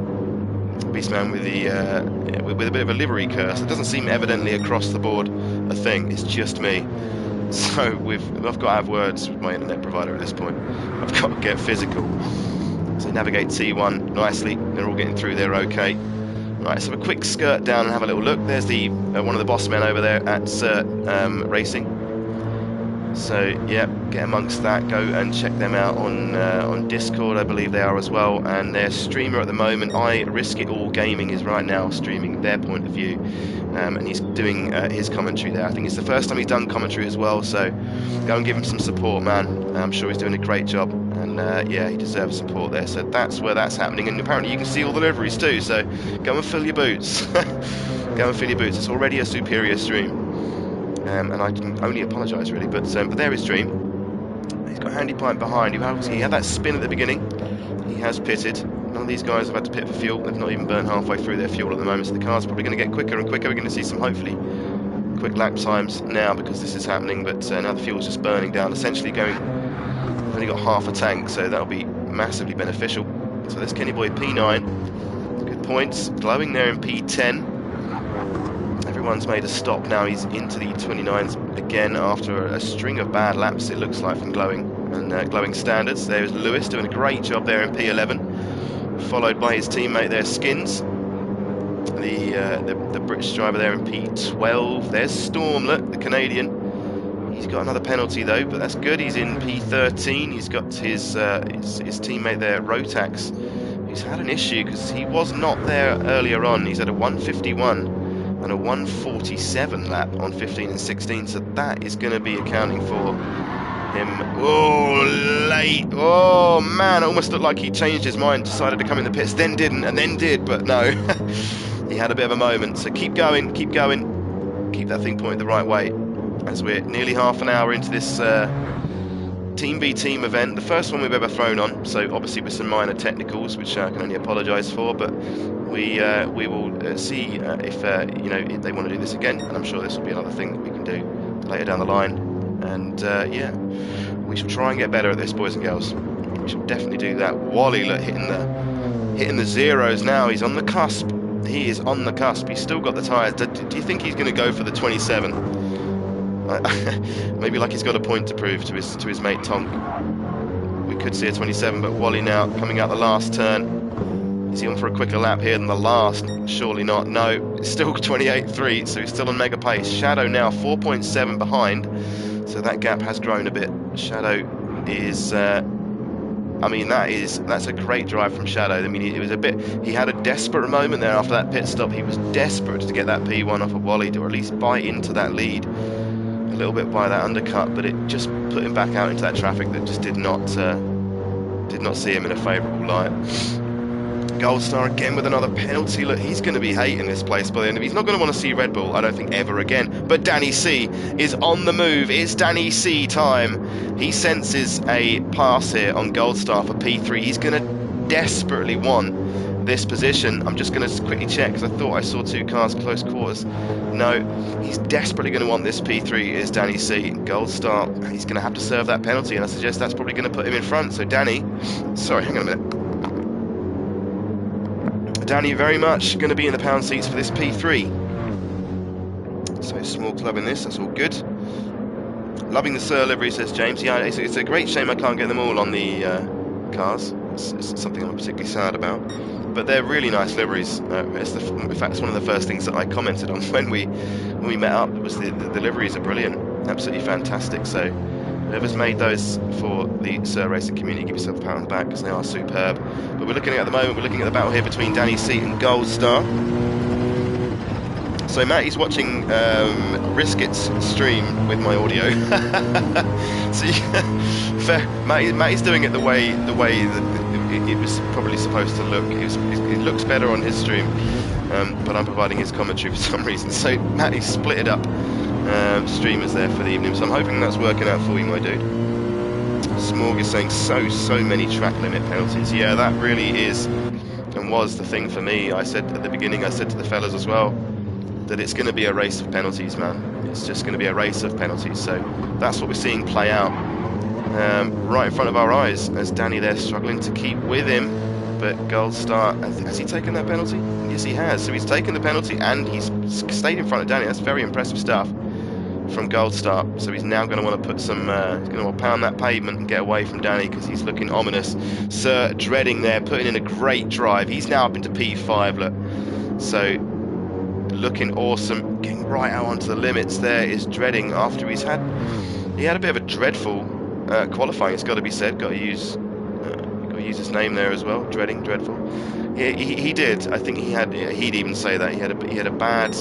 Beastman with a bit of a livery curse. It doesn't seem evidently across the board a thing. It's just me. So I've got to have words with my internet provider at this point. I've got to get physical. So navigate T1 nicely. They're all getting through there okay. Right, let's have a quick skirt down and have a little look. There's the one of the boss men over there at Racing. So yeah, get amongst that. Go and check them out on Discord, I believe they are as well. And their streamer at the moment, I Risk It All Gaming, is right now streaming their point of view, and he's doing his commentary there. I think it's the first time he's done commentary as well. So go and give him some support, man. I'm sure he's doing a great job, and yeah, he deserves support there. So that's where that's happening, and apparently you can see all the liveries too. So go and fill your boots. Go and fill your boots. It's already a superior stream. And I can only apologise really, but there is Dream. He's got Handy Pint behind. He had that spin at the beginning. He has pitted. None of these guys have had to pit for fuel. They've not even burnt halfway through their fuel at the moment, so the car's probably going to get quicker and quicker. We're going to see some hopefully quick lap times now because this is happening, but now the fuel's just burning down, essentially going. We've only got half a tank, so that'll be massively beneficial. So there's Kenny Boy P9. Good points. Glowing there in P10. Everyone's made a stop now. He's into the 29s again after a string of bad laps, it looks like, from Glowing and Glowing standards. There's Lewis doing a great job there in P11, followed by his teammate there, Skins, the British driver there in P12. There's Storm, look, the Canadian. He's got another penalty though, but that's good. He's in P13. He's got his teammate there, Rotax, who's had an issue because he was not there earlier on. He's had a 151 and a 147 lap on 15 and 16, so that is going to be accounting for him. Oh, late. Oh man, it almost looked like he changed his mind, decided to come in the pits, then didn't, and then did, but no. He had a bit of a moment. So keep going, keep that thing pointed the right way, as we're nearly half an hour into this Team v Team event, the first one we've ever thrown on, so obviously with some minor technicals, which I can only apologise for, but we will see if if they want to do this again, and I'm sure this will be another thing that we can do later down the line, and yeah, we shall try and get better at this, boys and girls. We shall definitely do that. Wally, look, hitting the zeros now. He's on the cusp. He is on the cusp. He's still got the tyres. Do you think he's going to go for the 27? Maybe like he's got a point to prove to his mate Tonk. We could see a 27, but Wally now coming out the last turn. Is he on for a quicker lap here than the last? Surely not. No, it's still 28.3, so he's still on mega pace. Shadow now 4.7 behind, so that gap has grown a bit. Shadow is, I mean, that's a great drive from Shadow. I mean, it was a bit. He had a desperate moment there after that pit stop. He was desperate to get that P1 off of Wally, or at least bite into that lead a little bit by that undercut, but it just put him back out into that traffic that just did not see him in a favourable light. Gold Star again with another penalty. Look, he's going to be hating this place by the end of it. He's not going to want to see Red Bull, I don't think, ever again. But Danny C is on the move. It's Danny C time. He senses a pass here on Gold Star for P3. He's going to desperately want this position. I'm just going to quickly check because I thought I saw two cars close quarters. No, he's desperately going to want this P3 is Danny C. Gold Star, he's going to have to serve that penalty, and I suggest that's probably going to put him in front. So Danny, sorry, hang on a minute. Danny very much going to be in the pound seats for this P3. So small club in this, that's all good. Loving the Sir livery, says James. Yeah, it's a great shame I can't get them all on the cars. It's something I'm particularly sad about. But they're really nice liveries. In fact, it's one of the first things that I commented on when we met up. Was the liveries are brilliant, absolutely fantastic. So whoever's made those for the Sir Racing community, give yourself a pat on the back because they are superb. But we're looking at the moment, we're looking at the battle here between Danny C and Gold Star. So Matty's watching Risket's stream with my audio. So Matty's doing it the way that it was probably supposed to look. It looks better on his stream, but I'm providing his commentary for some reason. So Matty's split it up. Streamers there for the evening, so I'm hoping that's working out for you, my dude. Smorg is saying so many track limit penalties. Yeah, that really is and was the thing for me. I said at the beginning, I said to the fellas as well, that it's going to be a race of penalties, man. It's just going to be a race of penalties. So that's what we're seeing play out right in front of our eyes as Danny there struggling to keep with him. But Gold Star, has he taken that penalty? Yes, he has. So he's taken the penalty and he's stayed in front of Danny. That's very impressive stuff from Gold Star. So he's now going to want to put some, he's going to want to pound that pavement and get away from Danny because he's looking ominous. Sir dreading there, putting in a great drive. He's now up into P5, look. So looking awesome, getting right out onto the limits there is dreading after he had a bit of a dreadful qualifying, it's got to be said. Got to use his name there as well. Dreadful. He did. I think he'd even say that he had a bad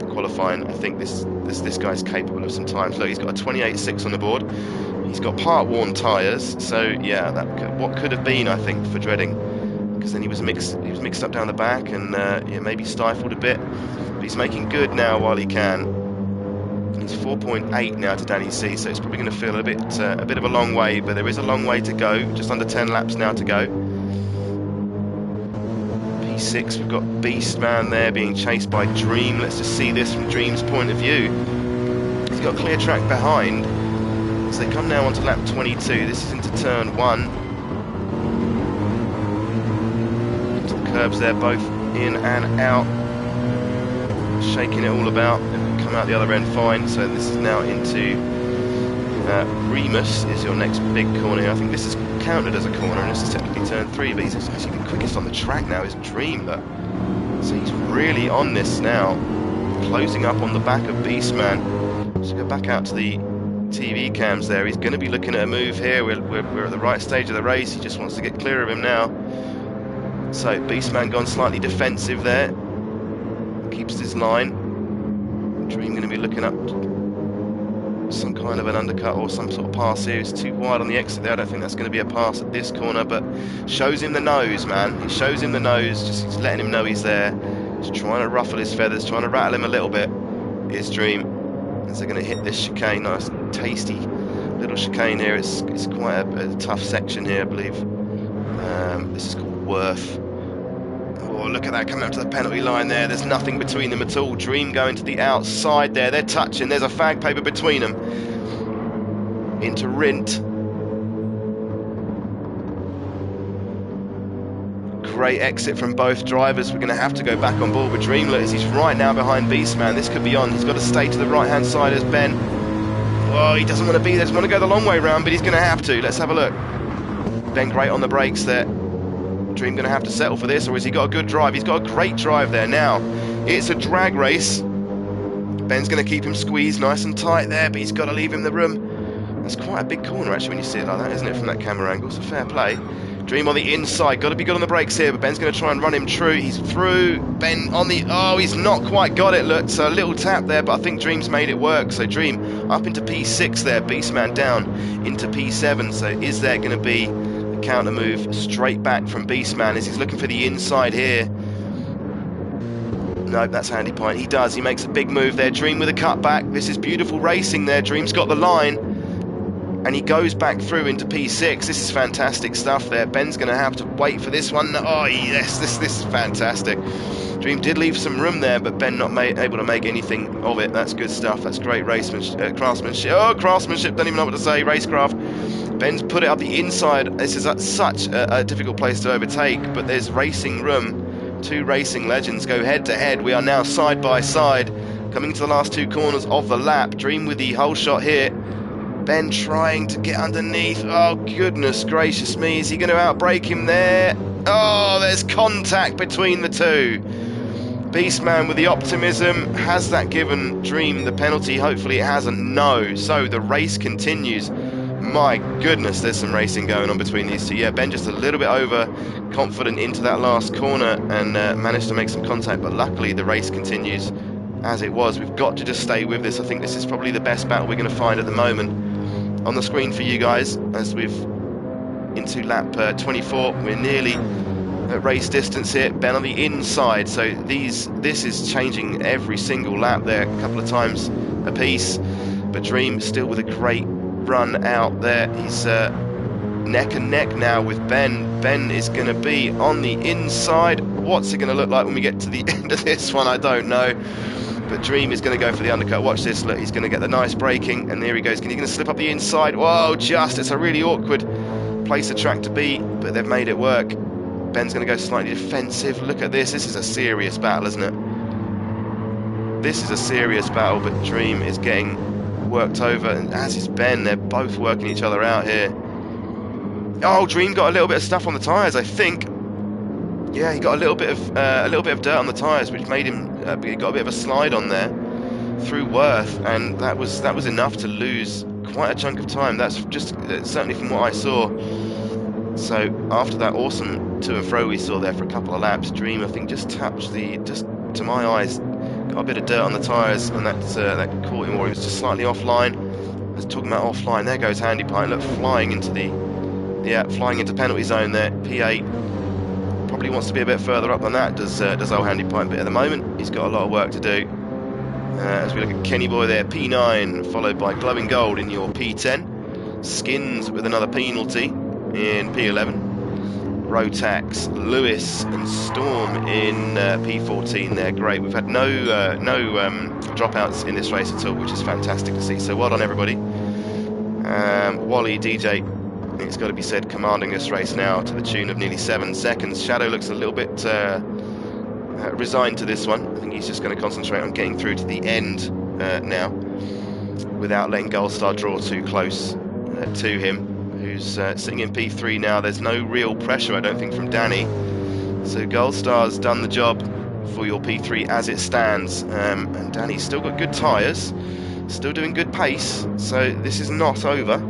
qualifying. I think this guy's capable of some times. Look, he's got a 28.6 on the board. He's got part worn tyres. So yeah, what could have been, I think, for dreading, because then he was mixed up down the back and maybe stifled a bit. But he's making good now while he can. He's 4.8 now to Danny C, so it's probably going to feel a bit of a long way, but there is a long way to go. Just under 10 laps now to go. P6, we've got Beastman there being chased by Dream. Let's just see this from Dream's point of view. He's got a clear track behind. So they come now onto lap 22. This is into turn 1. Into the curbs there, both in and out. Shaking it all about. Come out the other end fine. So this is now into Remus is your next big corner. I think this is counted as a corner and this is technically turn 3, but he's actually the quickest on the track now is Dream. Look. So he's really on this now, closing up on the back of Beastman. So go back out to the TV cams there. He's going to be looking at a move here. We're at the right stage of the race. He just wants to get clear of him now. So Beastman gone slightly defensive there. Keeps his line. Dream going to be looking up some kind of an undercut or some sort of pass here. It's too wide on the exit there. I don't think that's going to be a pass at this corner, but shows him the nose, man. He shows him the nose, just he's letting him know he's there. Just trying to ruffle his feathers, trying to rattle him a little bit. Here's Dream as they're going to hit this chicane. Nice, tasty little chicane here. It's quite a tough section here, I believe. This is called Worth. Oh, look at that, coming up to the penalty line there. There's nothing between them at all. Dream going to the outside there. They're touching. There's a fag paper between them. Into Rint. Great exit from both drivers. We're going to have to go back on board with Dream. Look, he's right now behind Beastman. This could be on. He's got to stay to the right-hand side as Ben. Oh, he doesn't want to be there. He doesn't want to go the long way round, but he's going to have to. Let's have a look. Ben great on the brakes there. Dream going to have to settle for this, or has he got a good drive? He's got a great drive there. Now, it's a drag race. Ben's going to keep him squeezed nice and tight there, but he's got to leave him the room. That's quite a big corner, actually, when you see it like that, isn't it, from that camera angle? So fair play. Dream on the inside. Got to be good on the brakes here, but Ben's going to try and run him true. He's through. Ben on the... Oh, he's not quite got it. Look, so a little tap there, but I think Dream's made it work. So Dream up into P6 there. Beastman down into P7. So is there going to be a counter move straight back from Beastman as he's looking for the inside here? No, that's Handy Pint. He does. He makes a big move there. Dream with a cutback. This is beautiful racing there. Dream's got the line. And he goes back through into P6. This is fantastic stuff there. Ben's going to have to wait for this one. Oh, yes, this is fantastic. Dream did leave some room there, but Ben not able to make anything of it. That's good stuff. That's great craftsmanship. Oh, craftsmanship. Don't even know what to say. Racecraft. Ben's put it up the inside. This is such a difficult place to overtake, but there's racing room. Two racing legends go head to head. We are now side by side, coming to the last two corners of the lap. Dream with the whole shot here. Ben trying to get underneath. Oh, goodness gracious me. Is he going to outbrake him there? Oh, there's contact between the two. Beastman with the optimism. Has that given Dream the penalty? Hopefully it hasn't. No. So the race continues. My goodness, there's some racing going on between these two. Yeah, Ben just a little bit overconfident into that last corner and managed to make some contact, but luckily the race continues as it was. We've got to just stay with this. I think this is probably the best battle we're going to find at the moment. On the screen for you guys, as we've into lap 24, we're nearly at race distance here. Ben on the inside, so this is changing every single lap there, a couple of times a piece. But Dream still with a great run out there. He's neck and neck now with Ben. Ben is going to be on the inside. What's it going to look like when we get to the end of this one? I don't know. But Dream is going to go for the undercut. Watch this. Look, he's going to get the nice braking, and there he goes. He's going to slip up the inside. Whoa, it's a really awkward place of track to be, but they've made it work. Ben's going to go slightly defensive. Look at this. This is a serious battle, isn't it? This is a serious battle, but Dream is getting worked over, and as is Ben. They're both working each other out here. Oh, Dream got a little bit of stuff on the tyres, I think. Yeah, he got a little bit of dirt on the tyres, which made him he got a bit of a slide on there through Worth, and that was enough to lose quite a chunk of time. That's just certainly from what I saw. So after that awesome to and fro we saw there for a couple of laps, Dream I think just touched just to my eyes, got a bit of dirt on the tyres, and that caught him, or he was just slightly offline. I was talking about offline. There goes Handy Pint. Look, flying into penalty zone there. P8. Probably wants to be a bit further up than that, does old Handy Pint, but at the moment he's got a lot of work to do. As we look at Kenny Boy there, P9, followed by Glowing Gold in your P10. Skins with another penalty in P11. Rotax, Lewis and Storm in P14 there. Great. We've had no dropouts in this race at all, which is fantastic to see. So well done everybody. Wally, DJ, it's got to be said, commanding this race now to the tune of nearly 7 seconds. Shadow looks a little bit resigned to this one. I think he's just going to concentrate on getting through to the end now, without letting Gold Star draw too close to him, who's sitting in P3 now. There's no real pressure, I don't think, from Danny. So Gold Star's done the job for your P3 as it stands, and Danny's still got good tyres, still doing good pace, so this is not over.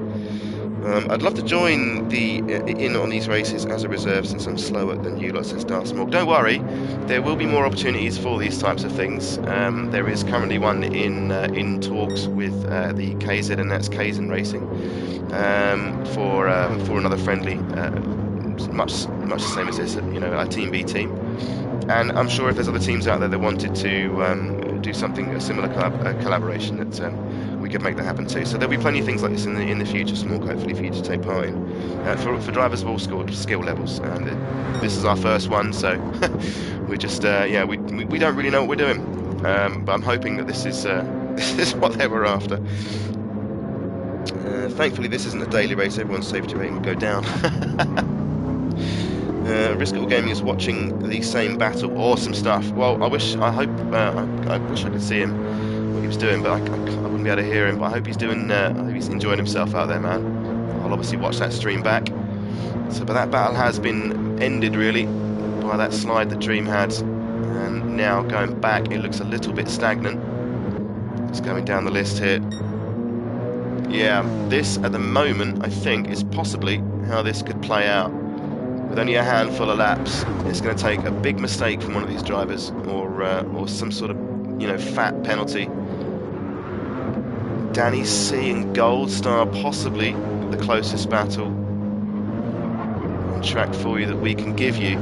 I'd love to join in on these races as a reserve, since I'm slower than you lot, says Darth Smog. Don't worry, there will be more opportunities for these types of things. There is currently one in talks with the KZ, and that's Kaizen Racing, for another friendly, much the same as this, our Team B team. And I'm sure if there's other teams out there that wanted to do something, a similar collaboration, that we could make that happen too. So there'll be plenty of things like this in the future, Small, hopefully for you to take part in, for drivers of all skill levels. And this is our first one, so we're just we don't really know what we're doing, but I'm hoping that this is what they were after. Thankfully this isn't a daily race, everyone's safety rating will go down. Riskable Gaming is watching the same battle. Awesome stuff. Well, I wish I could see him, what he was doing, but I wouldn't be able to hear him. But I hope he's doing. I hope he's enjoying himself out there, man. I'll obviously watch that stream back. So, but that battle has been ended really by that slide that Dream had, and now going back it looks a little bit stagnant. It's going down the list here. Yeah, this at the moment I think is possibly how this could play out. With only a handful of laps, it's going to take a big mistake from one of these drivers, or some sort of, you know, fat penalty. Danny C and Gold Star possibly the closest battle on track for you that we can give you.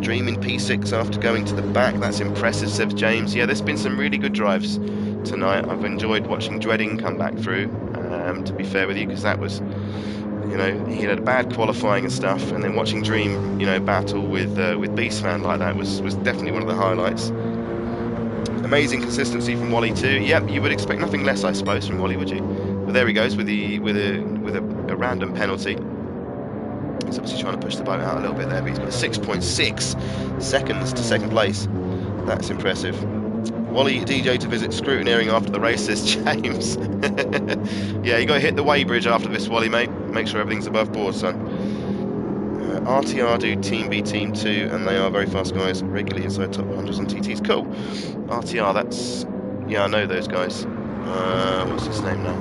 Dream in P6 after going to the back. That's impressive, says James. Yeah, there's been some really good drives tonight. I've enjoyed watching Dreading come back through, to be fair with you, because that was, you know, he had a bad qualifying and stuff, and then watching Dream, you know, battle with Beastman like that was definitely one of the highlights. Amazing consistency from Wally too. Yep, you would expect nothing less, I suppose, from Wally, would you? But there he goes with a random penalty. He's obviously trying to push the boat out a little bit there, but he's got a 6.6 seconds to second place. That's impressive. Wally DJ to visit scrutineering after the race, says James. Yeah, you got to hit the weighbridge after this, Wally, mate. Make sure everything's above board, son. RTR do Team B, Team 2, and they are very fast guys, regularly inside top 100s on TTs. Cool. RTR, that's... yeah, I know those guys. What's his name now?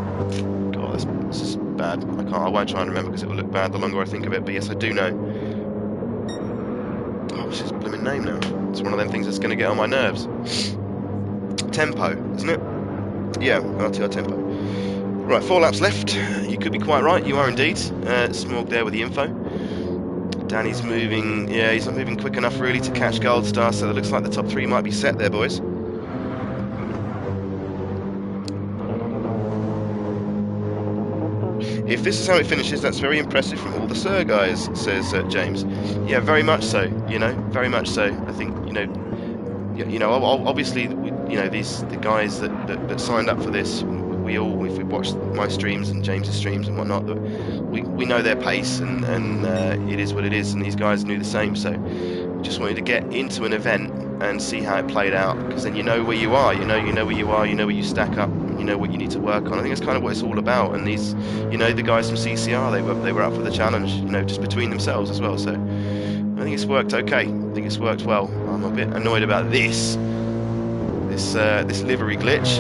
God, this is bad. I won't try and remember because it will look bad the longer I think of it, but yes, I do know. Oh, what's his blooming name now? It's one of them things that's going to get on my nerves. Tempo, isn't it? Yeah, RTR Tempo. Right, 4 laps left. You could be quite right, you are indeed. Smog there with the info. Danny's moving, yeah, he's not moving quick enough really to catch Gold Star, so it looks like the top 3 might be set there, boys. If this is how it finishes, that's very impressive from all the Sir guys, says James. Yeah, very much so, you know, very much so. I think, you know, obviously, you know, the guys that signed up for this, we all, if we watch my streams and James's streams and whatnot, we know their pace, and it is what it is, and these guys knew the same. So just wanted to get into an event and see how it played out, because then you know where you are, you know where you are, you know where you stack up, you know what you need to work on. I think that's kind of what it's all about. And these, you know, the guys from CCR, they were up for the challenge, you know, just between themselves as well. So I think it's worked okay. I think it's worked well. I'm a bit annoyed about this livery glitch.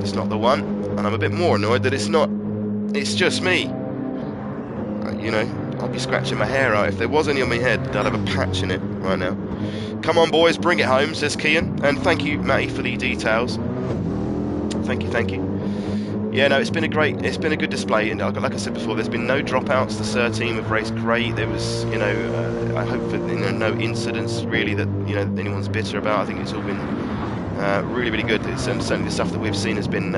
It's not the one, and I'm a bit more annoyed that it's not. It's just me. You know, I'd be scratching my hair out if there was any on my head. I'd have a patch in it right now. Come on, boys, bring it home, says Kian. And thank you, Matty, for the details. Thank you. Yeah, no, it's been a good display, and like I said before, there's been no dropouts. The Sir team have raced great. There was, you know, I hope that, you know, no incidents really that, you know, anyone's bitter about. I think it's all been really, really good. It's, certainly the stuff that we've seen has been,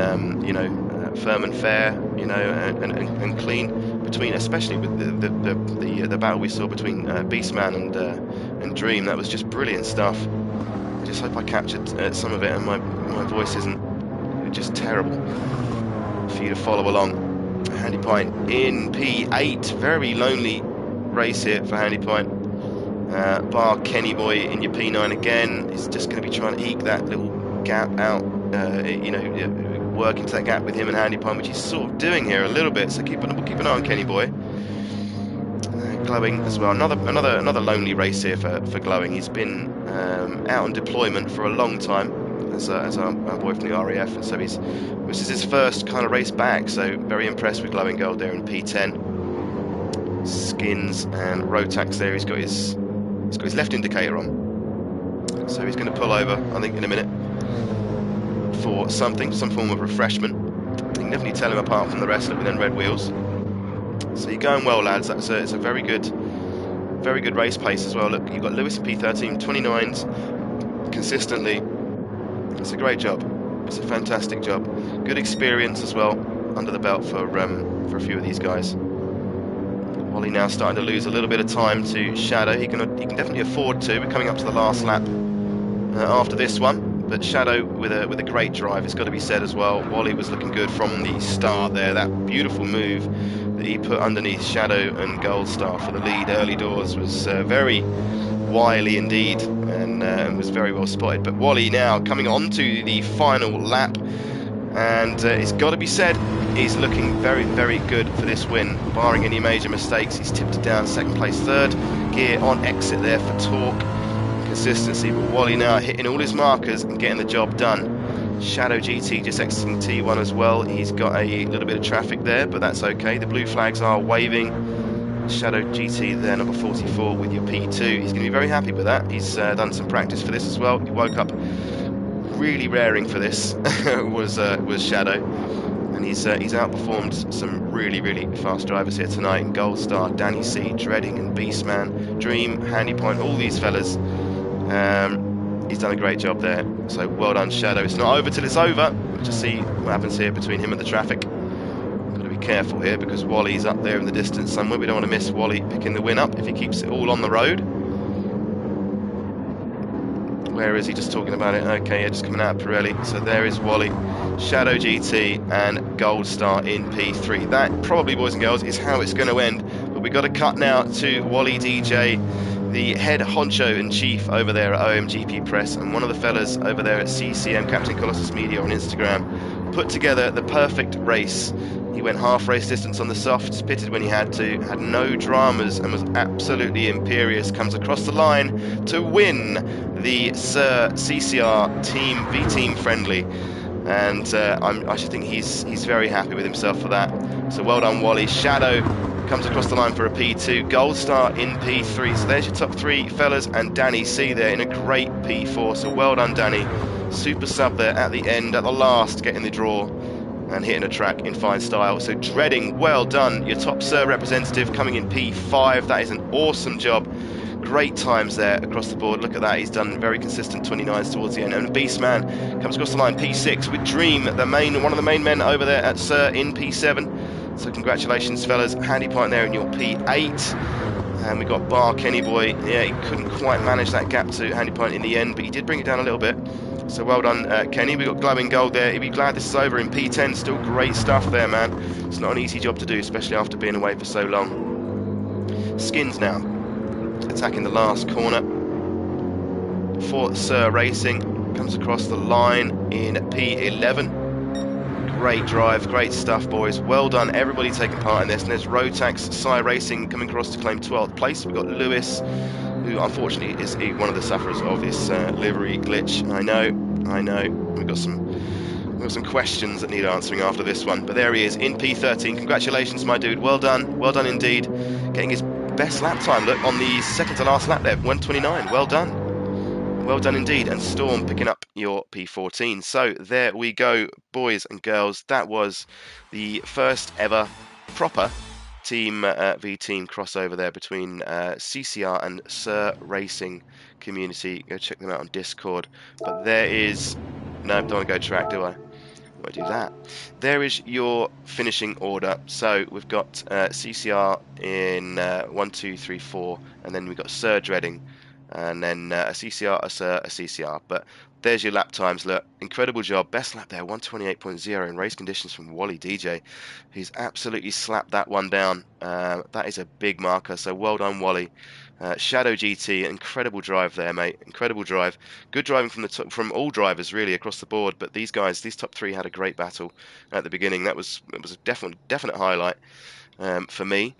you know, firm and fair, you know, and clean between, especially with the battle we saw between Beastman and Dream. That was just brilliant stuff. I just hope I captured some of it, and my voice isn't just terrible for you to follow along. Handy Pint in P8, very lonely race here for Handy Pint. Bar Kenny Boy in your P9 again. He's just going to be trying to eke that little gap out, you know, work into that gap with him and Handy Pint, which he's sort of doing here a little bit. So keep an eye on Kenny Boy. Glowing as well. Another lonely race here for Glowing. He's been out on deployment for a long time as our boy from the RAF, and so this is his first kind of race back. So very impressed with Glowing Gold there in P10. Skins and Rotax there. He's got his left indicator on, so he's going to pull over, I think, in a minute for some form of refreshment. You can definitely tell him apart from the rest of them red wheels. So you're going well, lads. It's a very good race pace as well. Look, you've got Lewis in P13, 29s consistently. It's a great job. It's a fantastic job. Good experience as well under the belt for a few of these guys. Wally now starting to lose a little bit of time to Shadow. He can definitely afford to. We're coming up to the last lap after this one, but Shadow with a great drive, it's got to be said as well. Wally was looking good from the start there. That beautiful move that he put underneath Shadow and Gold Star for the lead early doors was very wily indeed, and was very well spotted. But Wally now coming on to the final lap. And it's got to be said, he's looking very, very good for this win, barring any major mistakes. He's tipped it down, second place, third gear on exit there for torque, consistency. But Wally now hitting all his markers and getting the job done. Shadow GT just exiting T1 as well. He's got a little bit of traffic there, but that's okay. The blue flags are waving. Shadow GT there, number 44 with your P2. He's going to be very happy with that. He's done some practice for this as well. He woke up really raring for this was Shadow, and he's outperformed some really, really fast drivers here tonight in Gold Star, Danny C, Dreading and Beastman, Dream, Handy Point, all these fellas. He's done a great job there, so well done Shadow. It's not over till it's over. We'll just see what happens here between him and the traffic. Got to be careful here because Wally's up there in the distance somewhere. We don't want to miss Wally picking the win up if he keeps it all on the road. Where is he? Just talking about it. Okay, yeah, just coming out of Pirelli. So there is Wally, Shadow GT and Gold Star in P3. That probably, boys and girls, is how it's going to end. But we've got to cut now to Wally DJ, the head honcho and chief over there at OMGP Press, and one of the fellas over there at CCM, Captain Colossus Media on Instagram, put together the perfect race. He went half race distance on the softs, pitted when he had to, had no dramas, and was absolutely imperious. Comes across the line to win the Sir CCR Team V-Team Friendly, and I should think he's very happy with himself for that. So well done, Wally. Shadow comes across the line for a P2, Gold Star in P3. So there's your top three fellas, and Danny C there in a great P4. So well done, Danny. Super sub there at the end, at the last, getting the draw and hitting a track in fine style. So Dreading, well done. Your top Sir representative coming in P5. That is an awesome job. Great times there across the board. Look at that. He's done very consistent 29s towards the end. And Beastman comes across the line P6 with Dream, one of the main men over there at Sir in P7. So congratulations, fellas. Handy point there in your P8. And we got Bar Kenny Boy. Yeah, he couldn't quite manage that gap to Handy point in the end, but he did bring it down a little bit. So well done, Kenny. We got Glowing Gold there. He'll be glad this is over in P10. Still great stuff there, man. It's not an easy job to do, especially after being away for so long. Skins now, attacking the last corner for Sir Racing. Comes across the line in P11. Great drive, great stuff, boys. Well done, everybody taking part in this. And there's Rotax Sir Racing coming across to claim 12th place. We've got Lewis, who unfortunately is one of the sufferers of this livery glitch. I know. We've got some questions that need answering after this one. But there he is in P13. Congratulations, my dude. Well done indeed. Getting his best lap time. Look, on the second to last lap there, 1:29. Well done indeed. And Storm picking up your P14. So there we go, boys and girls. That was the first ever proper Team V-Team crossover there between CCR and Sir Racing community. Go check them out on Discord. But there is... No, don't want to go track, do I? I do that. There is your finishing order. So we've got CCR in 1, 2, 3, 4, and then we've got Sir Dreading, and then a CCR, a Sir, a CCR. But there's your lap times. Look, incredible job. Best lap there, 1:28.0 in race conditions from Wally DJ. He's absolutely slapped that one down. That is a big marker, so well done, Wally. Shadow GT, incredible drive there, mate. Incredible drive. Good driving from all drivers, really, across the board. But these top three had a great battle at the beginning. It was a definite highlight for me.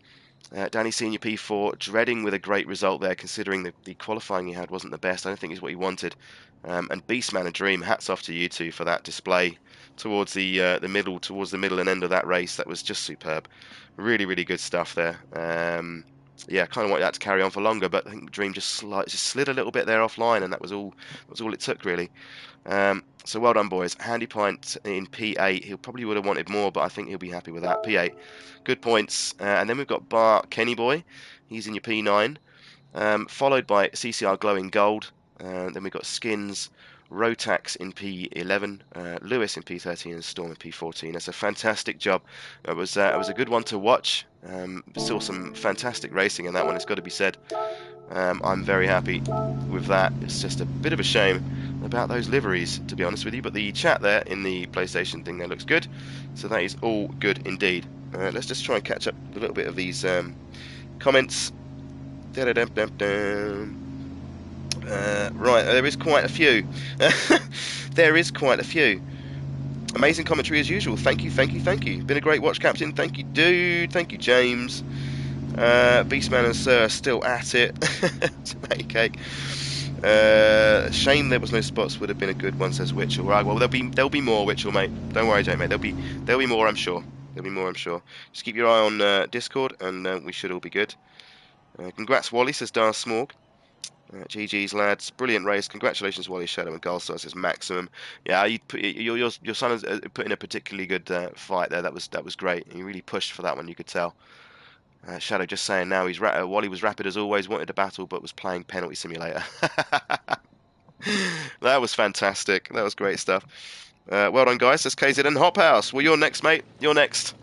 Danny Senior P4, Dreading with a great result there, considering the qualifying he had wasn't the best. I don't think is what he wanted. And Beastman and Dream, hats off to you two for that display towards the middle and end of that race. That was just superb. Really, really good stuff there. Yeah, kind of want that to carry on for longer, but I think Dream just slid a little bit there offline, and that was all it took, really. So well done, boys. Handy point in P8. He probably would have wanted more, but I think he'll be happy with that. P8, good points. And then we've got Bar Kenny Boy. He's in your P9, followed by CCR Glowing Gold. Then we've got Skins, Rotax in P11, Lewis in P13, and Storm in P14. That's a fantastic job. It was a good one to watch. Saw some fantastic racing in that one, it's got to be said. I'm very happy with that. It's just a bit of a shame about those liveries, to be honest with you, but the chat there in the PlayStation thing there looks good, so that is all good indeed. Let's just try and catch up a little bit of these comments. Right, there is quite a few. There is quite a few. Amazing commentary as usual. Thank you, thank you, thank you. Been a great watch, Captain. Thank you, dude. Thank you, James. Beastman and Sir are still at it. Tomato cake. Shame there was no spots. Would have been a good one, says Witchell. Right, well there'll be more, Witchell, mate. Don't worry, Jake, mate. There'll be more, I'm sure. There'll be more, I'm sure. Just keep your eye on Discord, and we should all be good. Congrats, Wally, says Dar Smorg. GG's, lads. Brilliant race. Congratulations, Wally, Shadow, and Goldstar, says Maximum. Yeah, your son has put in a particularly good fight there. That was great. He really pushed for that one, you could tell. Shadow just saying now Wally was rapid as always, wanted a battle, but was playing Penalty Simulator. That was fantastic. That was great stuff. Well done, guys. That's KZN Hop House. Well, you're next, mate. You're next.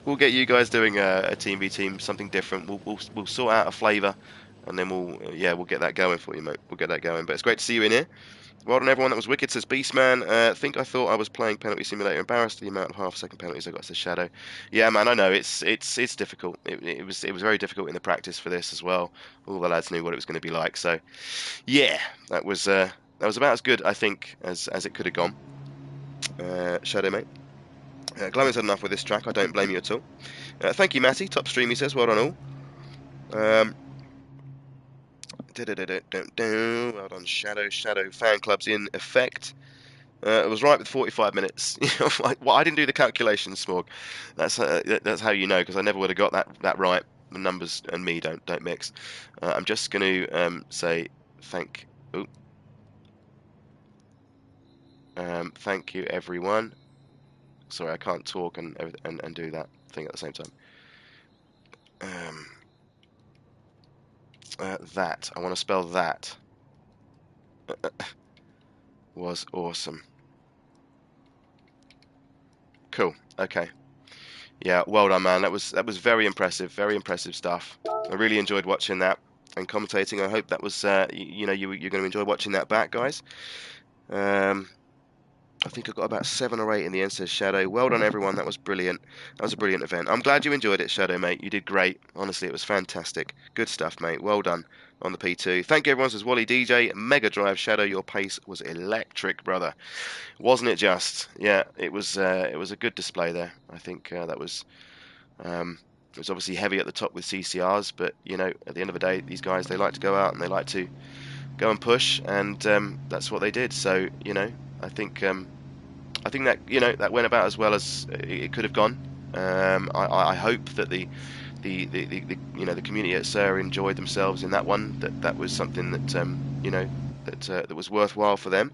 We'll get you guys doing a team v team, something different. We'll sort out a flavour, and then we'll get that going for you, mate. We'll get that going. But it's great to see you in here. Well done, everyone. That was wicked, says Beastman. I thought I was playing Penalty Simulator. Embarrassed the amount of half-second penalties I got, says Shadow. Yeah, man, I know it's difficult. It was very difficult in the practice for this as well. All the lads knew what it was going to be like. So, yeah, that was about as good, I think, as it could have gone. Shadow, mate. Glowing's had enough with this track. I don't blame you at all. Thank you, Matty. Top stream, he says. Well done, all. Well done, Shadow. Shadow fan club's in effect. It was right with 45 minutes. Well, I didn't do the calculations, Smog. That's how you know, because I never would have got that right. The numbers and me don't mix. I'm just going to say thank you, everyone. Sorry, I can't talk and do that thing at the same time. That I want to spell that was awesome. Cool. Okay. Yeah, well done, man. That was very impressive stuff. I really enjoyed watching that and commentating. I hope that was you're going to enjoy watching that back, guys. I think I got about 7 or 8 in the end, says Shadow. Well done, everyone. That was brilliant. That was a brilliant event. I'm glad you enjoyed it, Shadow, mate. You did great. Honestly, it was fantastic. Good stuff, mate. Well done on the P2. Thank you, everyone, says Wally DJ. Mega Drive, Shadow, your pace was electric, brother. Wasn't it just? Yeah, it was a good display there. I think that was... it was obviously heavy at the top with CCRs, but, you know, at the end of the day, these guys, they like to go out and they like to go and push, and that's what they did. So, you know, I think that, you know, that went about as well as it could have gone. I hope that the you know, the community at SIR enjoyed themselves in that one. That was something that you know, that was worthwhile for them.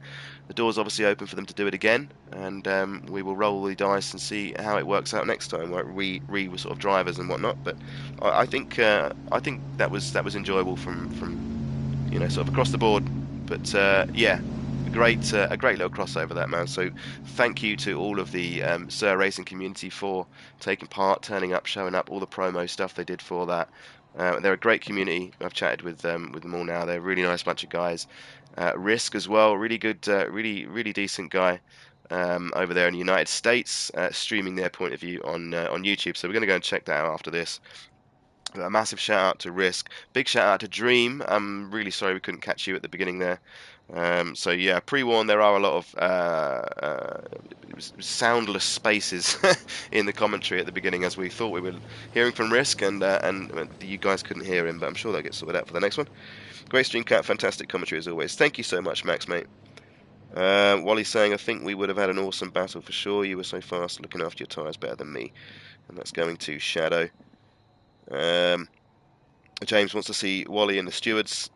The door's obviously open for them to do it again, and we will roll the dice and see how it works out next time. We were sort of drivers and whatnot, but I think that was enjoyable from you know, sort of across the board. But yeah. A great little crossover, that, man. So thank you to all of the SIR Racing community for taking part, turning up, showing up, all the promo stuff they did for that. They're a great community. I've chatted with them all now. They're a really nice bunch of guys. Risk as well, really good, really decent guy over there in the United States, streaming their point of view on YouTube. So we're going to go and check that out after this. A massive shout out to Risk. Big shout out to Dream. I'm really sorry we couldn't catch you at the beginning there. So yeah, pre-warn, there are a lot of soundless spaces in the commentary at the beginning, as we thought we were hearing from Risk, and you guys couldn't hear him, but I'm sure that gets sorted out for the next one. Great stream, Cat. Fantastic commentary as always. Thank you so much, Max, mate. Wally's saying, I think we would have had an awesome battle for sure. You were so fast, looking after your tyres better than me. And that's going to Shadow. James wants to see Wally and the stewards.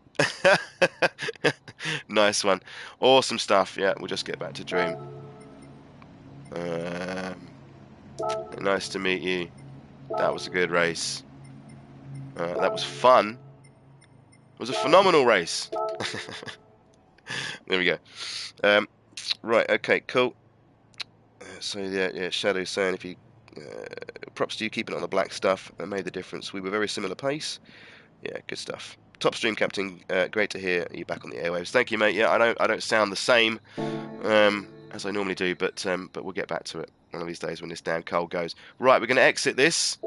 Nice one. Awesome stuff. Yeah, we'll just get back to Dream. Nice to meet you. That was a good race. That was fun. It was a phenomenal race. There we go. Right, okay, cool. So yeah, Shadow's saying, if you props to you keeping it on the black stuff, that made the difference. We were very similar pace. Yeah, good stuff. Top stream, Captain. Great to hear you back on the airwaves. Thank you, mate. Yeah, I don't sound the same as I normally do, but we'll get back to it one of these days when this damn cold goes. Right, we're going to exit this,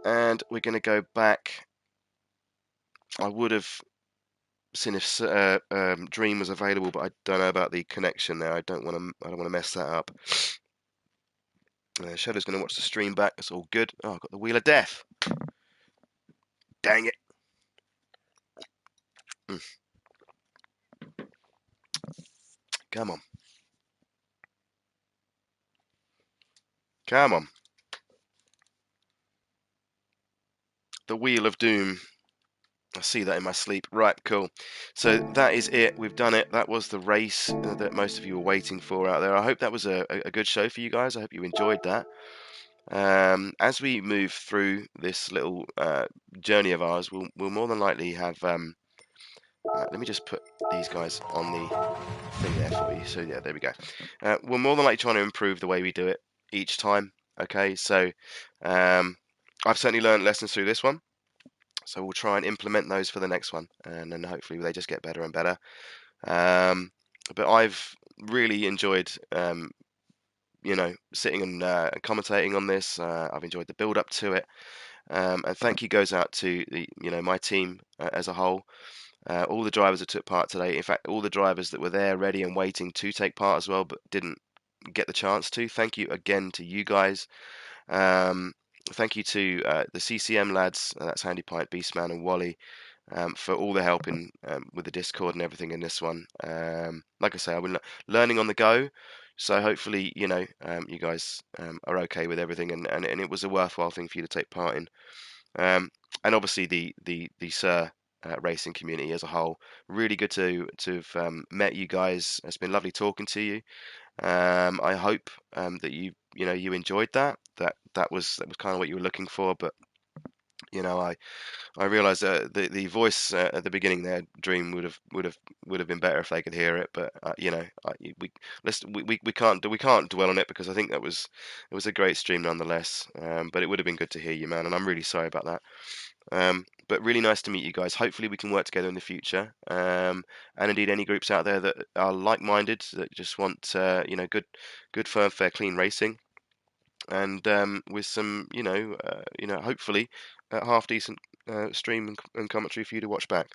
and we're going to go back. I would have seeing if Dream was available, but I don't know about the connection there. I don't want to mess that up. Shadow's going to watch the stream back. It's all good. Oh, I've got the Wheel of Death. Dang it. Come on. Come on. The Wheel of Doom. I see that in my sleep. Right, cool. So that is it. We've done it. That was the race that most of you were waiting for out there. I hope that was a good show for you guys. I hope you enjoyed that. As we move through this little journey of ours, we'll more than likely have. Let me just put these guys on the thing there for you. So yeah, there we go. We're more than likely trying to improve the way we do it each time. Okay, so I've certainly learned lessons through this one. So we'll try and implement those for the next one, and then hopefully they just get better and better. But I've really enjoyed, sitting and commentating on this. I've enjoyed the build up to it, and thank you goes out to my team as a whole. All the drivers that took part today. In fact, all the drivers that were there, ready and waiting to take part as well, but didn't get the chance to. Thank you again to you guys. Thank you to the CCM lads, that's Handy Pint, Beastman, and Wally, for all the help in with the Discord and everything in this one. Like I say, I've been learning on the go, so hopefully you guys are okay with everything, and it was a worthwhile thing for you to take part in. And obviously the Sir racing community as a whole, really good to have met you guys. It's been lovely talking to you. I hope that you enjoyed that. That was kind of what you were looking for. But I realised the voice at the beginning there, Dream would have been better if they could hear it. But we can't dwell on it, because I think it was a great stream nonetheless. But it would have been good to hear you, man, and I'm really sorry about that. But really nice to meet you guys. Hopefully we can work together in the future. And indeed, any groups out there that are like-minded, that just want good, firm, fair, clean racing, and with some hopefully half decent stream and commentary for you to watch back.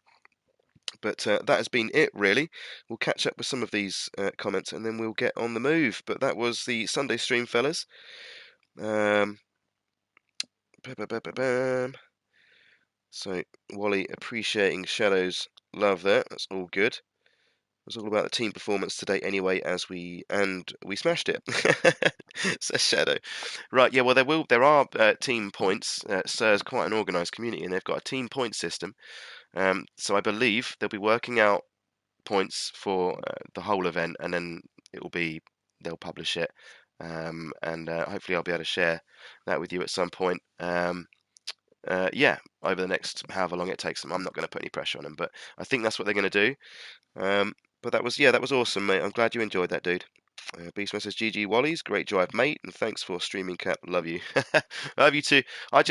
But that has been it, really. We'll catch up with some of these comments, and then we'll get on the move. But that was the Sunday stream, fellas. So Wally appreciating Shadow's love there. That's all good. It was all about the team performance today anyway, and we smashed it. Says Shadow. Right, yeah, well there are team points. Sir's quite an organised community, and they've got a team point system. So I believe they'll be working out points for the whole event, and then they'll publish it. And hopefully I'll be able to share that with you at some point. Over the next however long it takes them. I'm not going to put any pressure on them, but I think that's what they're going to do. But that was awesome, mate. I'm glad you enjoyed that, dude. Beastman says, GG Wallies, great drive, mate, and thanks for streaming, Cap. Love you. Love you too. I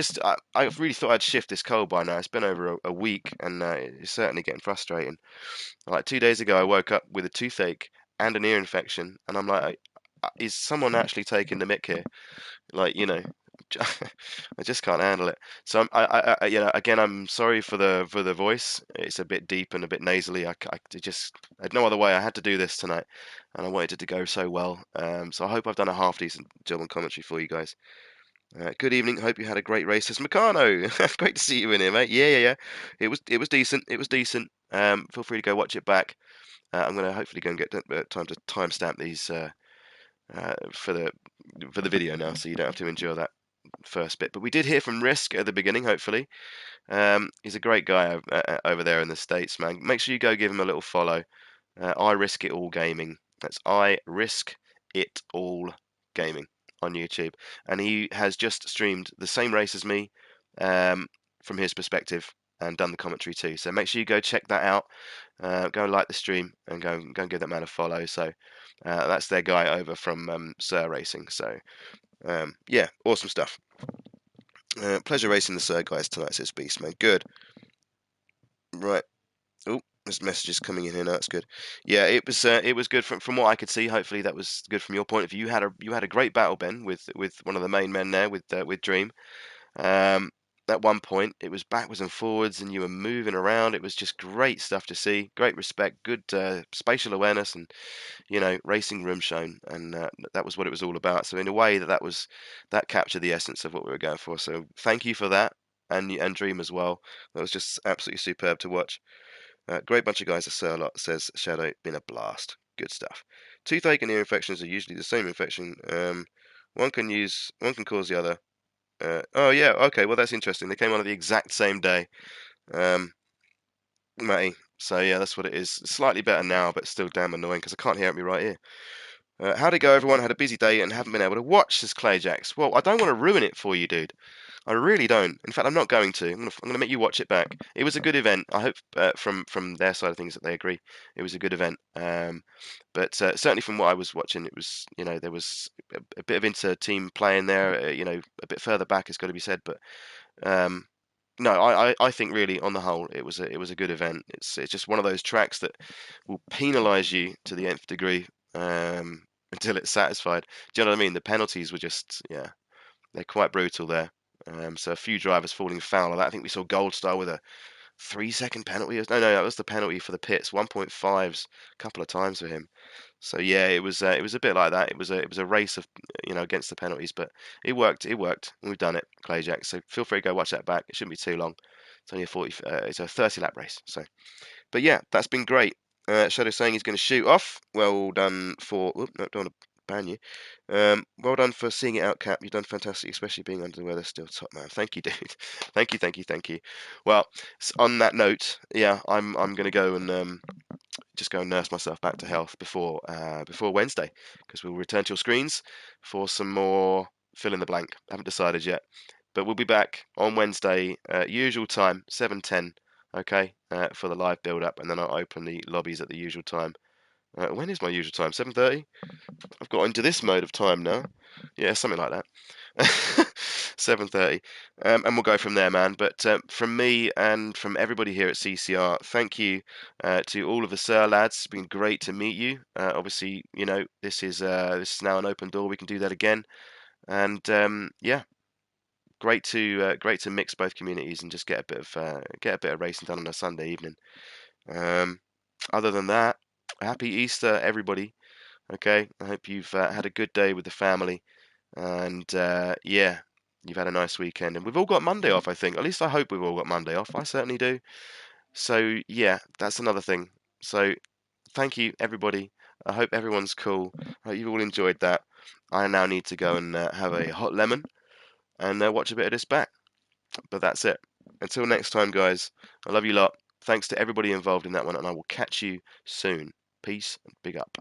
really thought I'd shift this cold by now. It's been over a week, and it's certainly getting frustrating. Like 2 days ago, I woke up with a toothache and an ear infection, and I'm like, is someone actually taking the mick here? Like, I just can't handle it. So again, I'm sorry for the voice. It's a bit deep and a bit nasally. I had no other way. I had to do this tonight, and I wanted it to go so well. So I hope I've done a half decent job on commentary for you guys. Good evening. Hope you had a great race. It's Meccano. Great to see you in here, mate. Yeah. It was decent. It was decent. Feel free to go watch it back. I'm gonna hopefully go and get time to timestamp these for the video now, so you don't have to endure that first bit. But we did hear from Risk at the beginning, hopefully. He's a great guy over there in the States, man. Make sure you go give him a little follow. I Risk It All Gaming. That's I Risk It All Gaming on YouTube. And he has just streamed the same race as me from his perspective, and done the commentary too. So make sure you go check that out. Go like the stream and go and give that man a follow. So that's their guy over from Sir Racing. So yeah, awesome stuff. Pleasure racing the Sir guys tonight, says Beastman. Good. Right. Oh, there's messages coming in here now. That's good. Yeah, it was good from what I could see. Hopefully that was good from your point of view. You had a great battle, Ben, with one of the main men there, with Dream. at one point it was backwards and forwards, and you were moving around. It was just great stuff to see. Great respect, good spatial awareness, and racing room shown, and that was what it was all about. So in a way, that captured the essence of what we were going for. So thank you for that, and Dream as well. That was just absolutely superb to watch. Great bunch of guys. Sir Lot says Shadow, been a blast. Good stuff. Toothache and ear infections are usually the same infection. One can cause the other. Oh yeah, okay. Well, that's interesting. They came on at the exact same day, Matty. So yeah, that's what it is. Slightly better now, but still damn annoying because I can't hear it me right here. How'd it go, everyone? Had a busy day and haven't been able to watch, says Clayjax. Well, I don't want to ruin it for you, dude. I really don't. In fact, I'm not going to. I'm gonna make you watch it back. It was a good event. I hope from their side of things that they agree. It was a good event. But certainly from what I was watching, it was there was a bit of inter-team play in there. A bit further back, it's got to be said. But no, I think really on the whole, it was a good event. It's just one of those tracks that will penalise you to the nth degree until it's satisfied. Do you know what I mean? The penalties were just they're quite brutal there. So a few drivers falling foul of that. I think we saw Gold Star with a 3-second penalty. No, that was the penalty for the pits. 1.5s a couple of times for him. So yeah, it was a bit like that. It was a race of against the penalties, but it worked. It worked. We've done it, Clayjack. So feel free to go watch that back. It shouldn't be too long. It's only it's a 30 lap race. So, but yeah, that's been great. Shadow saying he's going to shoot off. Well done for. No, don't want to ban you. Well done for seeing it out, Cap. You've done fantastic, especially being under the weather still. Top man. Thank you, dude. Thank you. Well, on that note, yeah, I'm going to go and just go and nurse myself back to health before Wednesday, because we'll return to your screens for some more fill in the blank. Haven't decided yet, but we'll be back on Wednesday, usual time, 7:10. Okay, for the live build up, and then I'll open the lobbies at the usual time. When is my usual time? 7:30. I've got into this mode of time now. Yeah, something like that. 7:30, and we'll go from there, man. But from me and from everybody here at CCR, thank you to all of the Sir lads. It's been great to meet you. Obviously, this is now an open door. We can do that again, and yeah, great to mix both communities and just get a bit of racing done on a Sunday evening. Other than that, happy Easter, everybody. Okay, I hope you've had a good day with the family, and yeah, you've had a nice weekend. And we've all got Monday off, I think. At least I hope we've all got Monday off. I certainly do. So yeah, that's another thing. So thank you, everybody. I hope everyone's cool. I hope you've all enjoyed that. I now need to go and have a hot lemon and watch a bit of this back. But that's it. Until next time, guys, I love you lot. Thanks to everybody involved in that one, and I will catch you soon. Peace and big up.